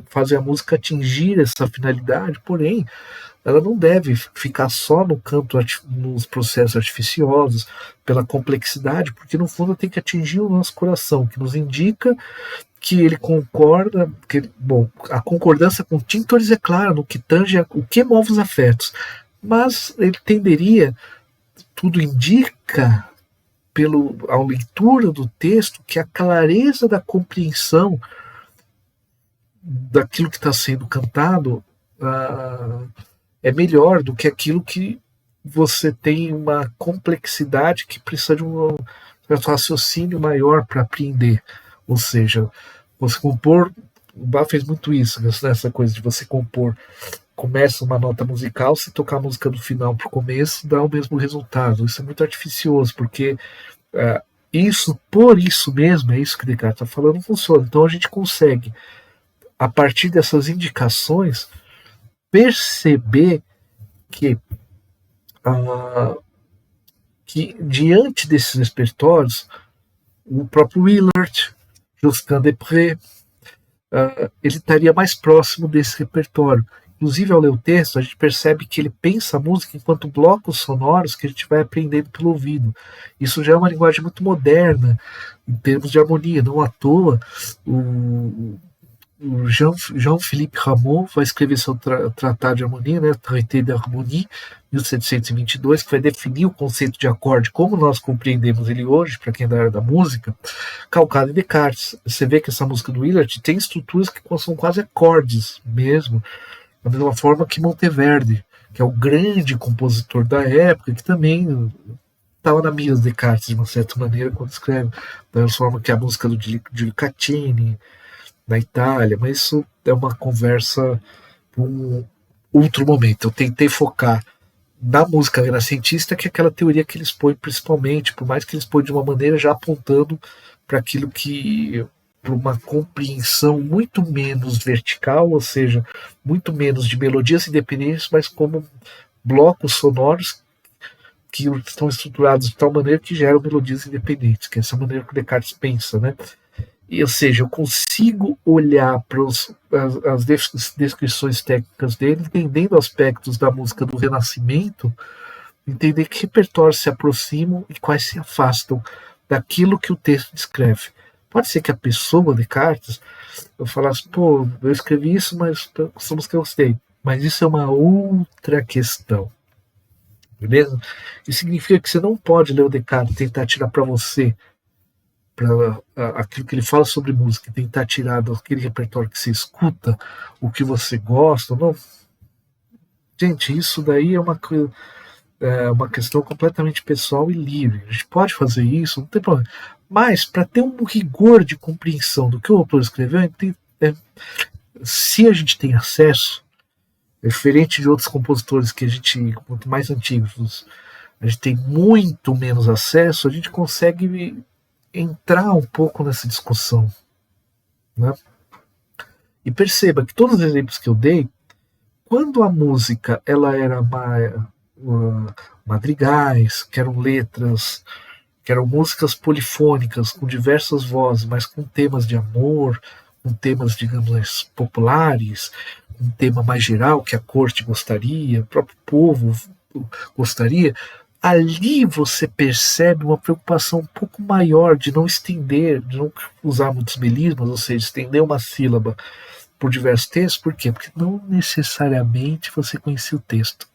fazem a música atingir essa finalidade, porém, ela não deve ficar só no campo, nos processos artificiosos, pela complexidade, porque no fundo tem que atingir o nosso coração, que nos indica que ele concorda, a concordância com Tintores é clara no que tange o que move os afetos, mas ele tenderia, tudo indica, a leitura do texto, que a clareza da compreensão daquilo que está sendo cantado é melhor do que aquilo que você tem uma complexidade que precisa de raciocínio maior para aprender. Ou seja, você compor, o Bach fez muito isso, nessa coisa de você compor. Começa uma nota musical, se tocar a música do final para o começo, dá o mesmo resultado. Isso é muito artificioso, porque isso, por isso mesmo, é isso que Descartes está falando, funciona. Então a gente consegue, a partir dessas indicações, perceber que, que diante desses repertórios, o próprio Willard, Josquin des Prez, ele estaria mais próximo desse repertório. Inclusive, ao ler o texto, a gente percebe que ele pensa a música enquanto blocos sonoros que a gente vai aprendendo pelo ouvido. Isso já é uma linguagem muito moderna em termos de harmonia. Não à toa, o Jean-Philippe Rameau vai escrever seu tratado de harmonia, né, Traité d'harmonie, 1722, que vai definir o conceito de acorde como nós compreendemos ele hoje, para quem é da área da música, calcado em Descartes. Você vê que essa música do Willard tem estruturas que são quase acordes mesmo, da mesma forma que Monteverdi, que é o grande compositor da época, que também estava na mira de Descartes, de uma certa maneira, quando escreve, da mesma forma que a música do Giulio Caccini, na Itália, mas isso é uma conversa para um outro momento. Eu tentei focar na música renascentista, que é aquela teoria que eles põem principalmente, por mais que eles põem de uma maneira já apontando para aquilo que, para uma compreensão muito menos vertical, ou seja, muito menos de melodias independentes, mas como blocos sonoros que estão estruturados de tal maneira que geram melodias independentes, que é essa maneira que o Descartes pensa, né? Ou seja, eu consigo olhar para as descrições técnicas dele, entendendo aspectos da música do Renascimento, entender que repertórios se aproximam e quais se afastam daquilo que o texto descreve. Pode ser que a pessoa, Descartes, eu falasse, pô, eu escrevi isso, mas essa música eu gostei. Mas isso é uma outra questão. Beleza? Isso significa que você não pode ler o Descartes e tentar tirar para você para aquilo que ele fala sobre música, tentar tirar daquele repertório que você escuta, o que você gosta, não. Gente, isso daí é uma questão completamente pessoal e livre. A gente pode fazer isso, não tem problema. Mas, para ter um rigor de compreensão do que o autor escreveu, se a gente tem acesso, diferente de outros compositores que a gente, muito mais antigos, a gente tem muito menos acesso, a gente consegue entrar um pouco nessa discussão, né? E perceba que todos os exemplos que eu dei, quando a música ela era madrigais, que eram letras, que eram músicas polifônicas com diversas vozes, mas com temas de amor, com temas, digamos, populares, um tema mais geral que a corte gostaria, o próprio povo gostaria, ali você percebe uma preocupação um pouco maior de não estender, de não usar muitos melismas, ou seja, estender uma sílaba por diversos textos. Por quê? Porque não necessariamente você conhecia o texto.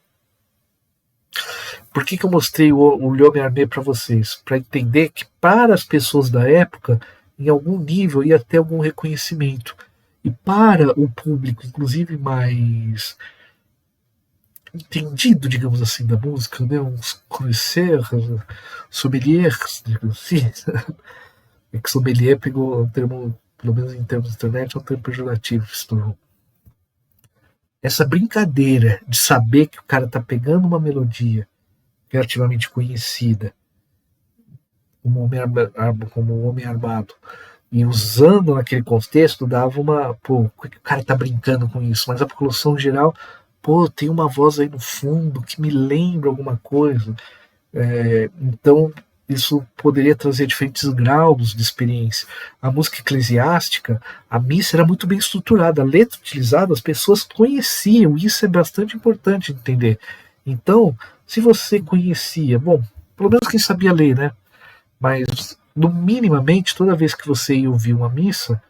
Por que eu mostrei o L'Homme Armé para vocês? Para entender que para as pessoas da época, em algum nível, ia ter algum reconhecimento. E para o público, inclusive mais entendido, digamos assim, da música, né? Uns conhecers, sommeliers, digamos assim. É que sommelier pegou um termo, pelo menos em termos de internet, é um termo pejorativo que se tornou. Essa brincadeira de saber que o cara tá pegando uma melodia relativamente conhecida, como o Homem Armado, e usando naquele contexto, dava uma. Pô, o cara tá brincando com isso? Mas a população geral, pô, tem uma voz aí no fundo que me lembra alguma coisa. Então, isso poderia trazer diferentes graus de experiência. A música eclesiástica, a missa era muito bem estruturada, a letra utilizada, as pessoas conheciam, isso é bastante importante entender. Então, se você conhecia, bom, pelo menos quem sabia ler, né? Mas, no minimamente, toda vez que você ia ouvir uma missa,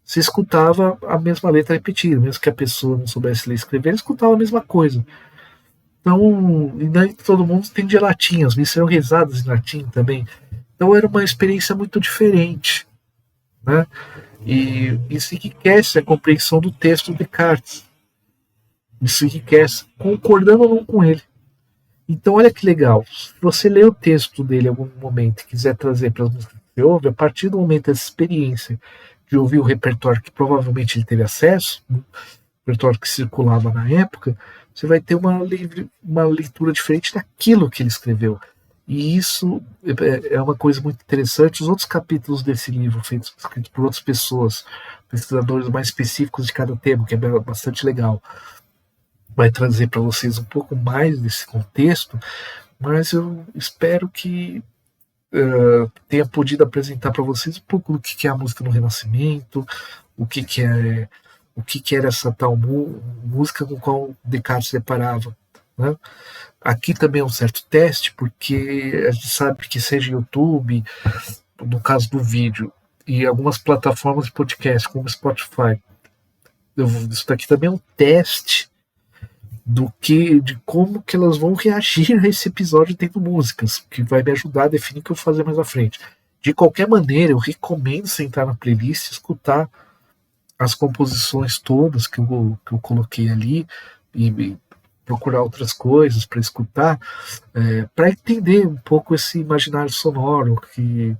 você escutava a mesma letra repetida, mesmo que a pessoa não soubesse ler e escrever, ela escutava a mesma coisa. Então, e daí todo mundo tem de latim, as missas eram rezadas em latim também. Então era uma experiência muito diferente, né? E isso enriquece a compreensão do texto de Descartes. Isso enriquece, concordando ou não com ele. Então, olha que legal. Se você ler o texto dele em algum momento e quiser trazer para as músicas que você ouve, a partir do momento dessa experiência de ouvir o repertório que provavelmente ele teve acesso, o repertório que circulava na época, você vai ter uma leitura diferente daquilo que ele escreveu. E isso é uma coisa muito interessante. Os outros capítulos desse livro, feitos escritos por outras pessoas, pesquisadores mais específicos de cada tema, que é bastante legal, vai trazer para vocês um pouco mais desse contexto, mas eu espero que tenha podido apresentar para vocês um pouco do que é a música no Renascimento, o que é o que era essa tal música com qual Descartes se deparava. Né? Aqui também é um certo teste, porque a gente sabe que seja YouTube, no caso do vídeo, e algumas plataformas de podcast, como Spotify, isso daqui também é um teste de como que elas vão reagir a esse episódio tendo músicas, que vai me ajudar a definir o que eu vou fazer mais à frente. De qualquer maneira, eu recomendo você entrar na playlist e escutar as composições todas que eu coloquei ali e procurar outras coisas para escutar, para entender um pouco esse imaginário sonoro que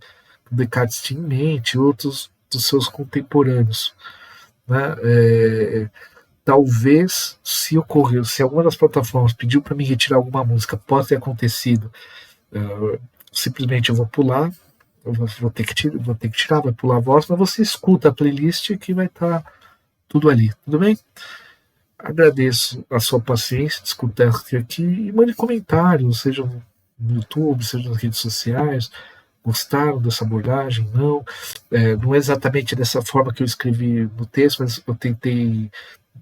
o Descartes tinha em mente, outros dos seus contemporâneos. Né? Talvez, se ocorreu, se alguma das plataformas pediu para mim retirar alguma música, pode ter acontecido. Simplesmente eu vou pular, vou ter que tirar, vai pular a voz, mas você escuta a playlist que vai estar tudo ali, tudo bem? Agradeço a sua paciência de escutar aqui e mande comentários, seja no YouTube, seja nas redes sociais. Gostaram dessa abordagem? Não. Não é exatamente dessa forma que eu escrevi no texto, mas eu tentei,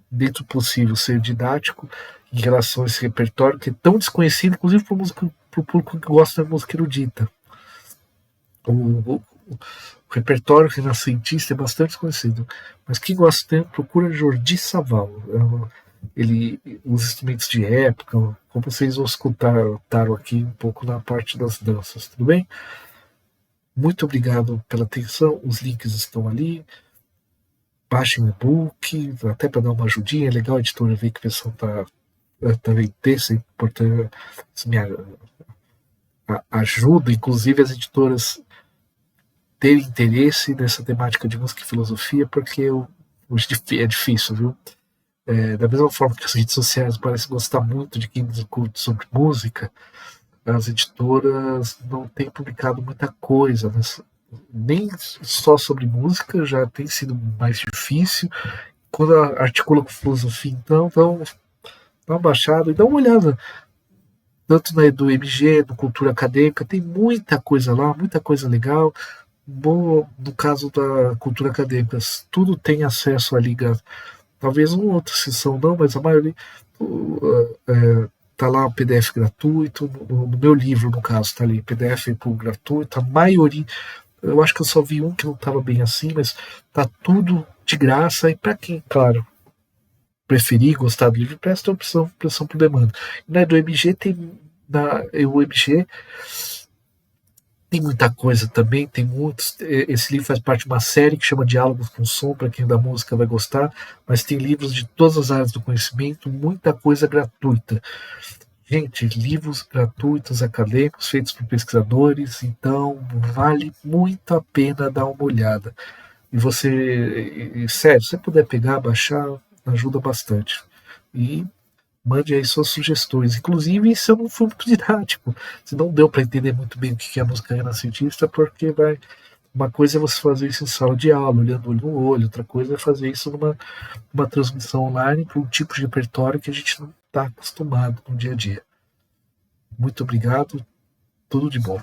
dentro do possível, ser didático em relação a esse repertório que é tão desconhecido, inclusive para o público que gosta da música erudita. O repertório renascentista é bastante desconhecido, mas quem gosta tempo procura Jordi Savall. Os instrumentos de época, como vocês vão escutar aqui um pouco na parte das danças, tudo bem? Muito obrigado pela atenção, os links estão ali. Baixem o e-book, até para dar uma ajudinha. É legal a editora ver que o pessoal também tem, isso é importante, isso me ajuda, inclusive as editoras terem interesse nessa temática de música e filosofia, porque hoje é difícil, viu? Da mesma forma que as redes sociais parecem gostar muito de quem discute sobre música, as editoras não têm publicado muita coisa, nem só sobre música, já tem sido mais difícil. Quando articula com filosofia, então, dá uma baixada e dá uma olhada, tanto do MG, do Cultura Acadêmica, tem muita coisa lá, muita coisa legal. Bom, no caso da Cultura Acadêmica, tudo tem acesso ali, talvez uma outra sessão não, mas a maioria tá lá o PDF gratuito, no meu livro, no caso, tá ali, PDF gratuito, a maioria, eu acho que eu só vi um que não estava bem assim, mas tá tudo de graça, e para quem, claro, preferir, gostar do livro, presta opção por demanda. E do MG o MG tem muita coisa também, tem muitos. Esse livro faz parte de uma série que chama Diálogos com Som, para quem é da música vai gostar, mas tem livros de todas as áreas do conhecimento, muita coisa gratuita. Gente, livros gratuitos acadêmicos feitos por pesquisadores, então vale muito a pena dar uma olhada. E sério, se você puder pegar, baixar, ajuda bastante. E mande aí suas sugestões. Inclusive, se eu não fui muito didático, se não deu para entender muito bem o que é a música renascentista, porque uma coisa é você fazer isso em sala de aula, olhando olho no olho, outra coisa é fazer isso numa transmissão online para um tipo de repertório que a gente não está acostumado no dia a dia. Muito obrigado, tudo de bom.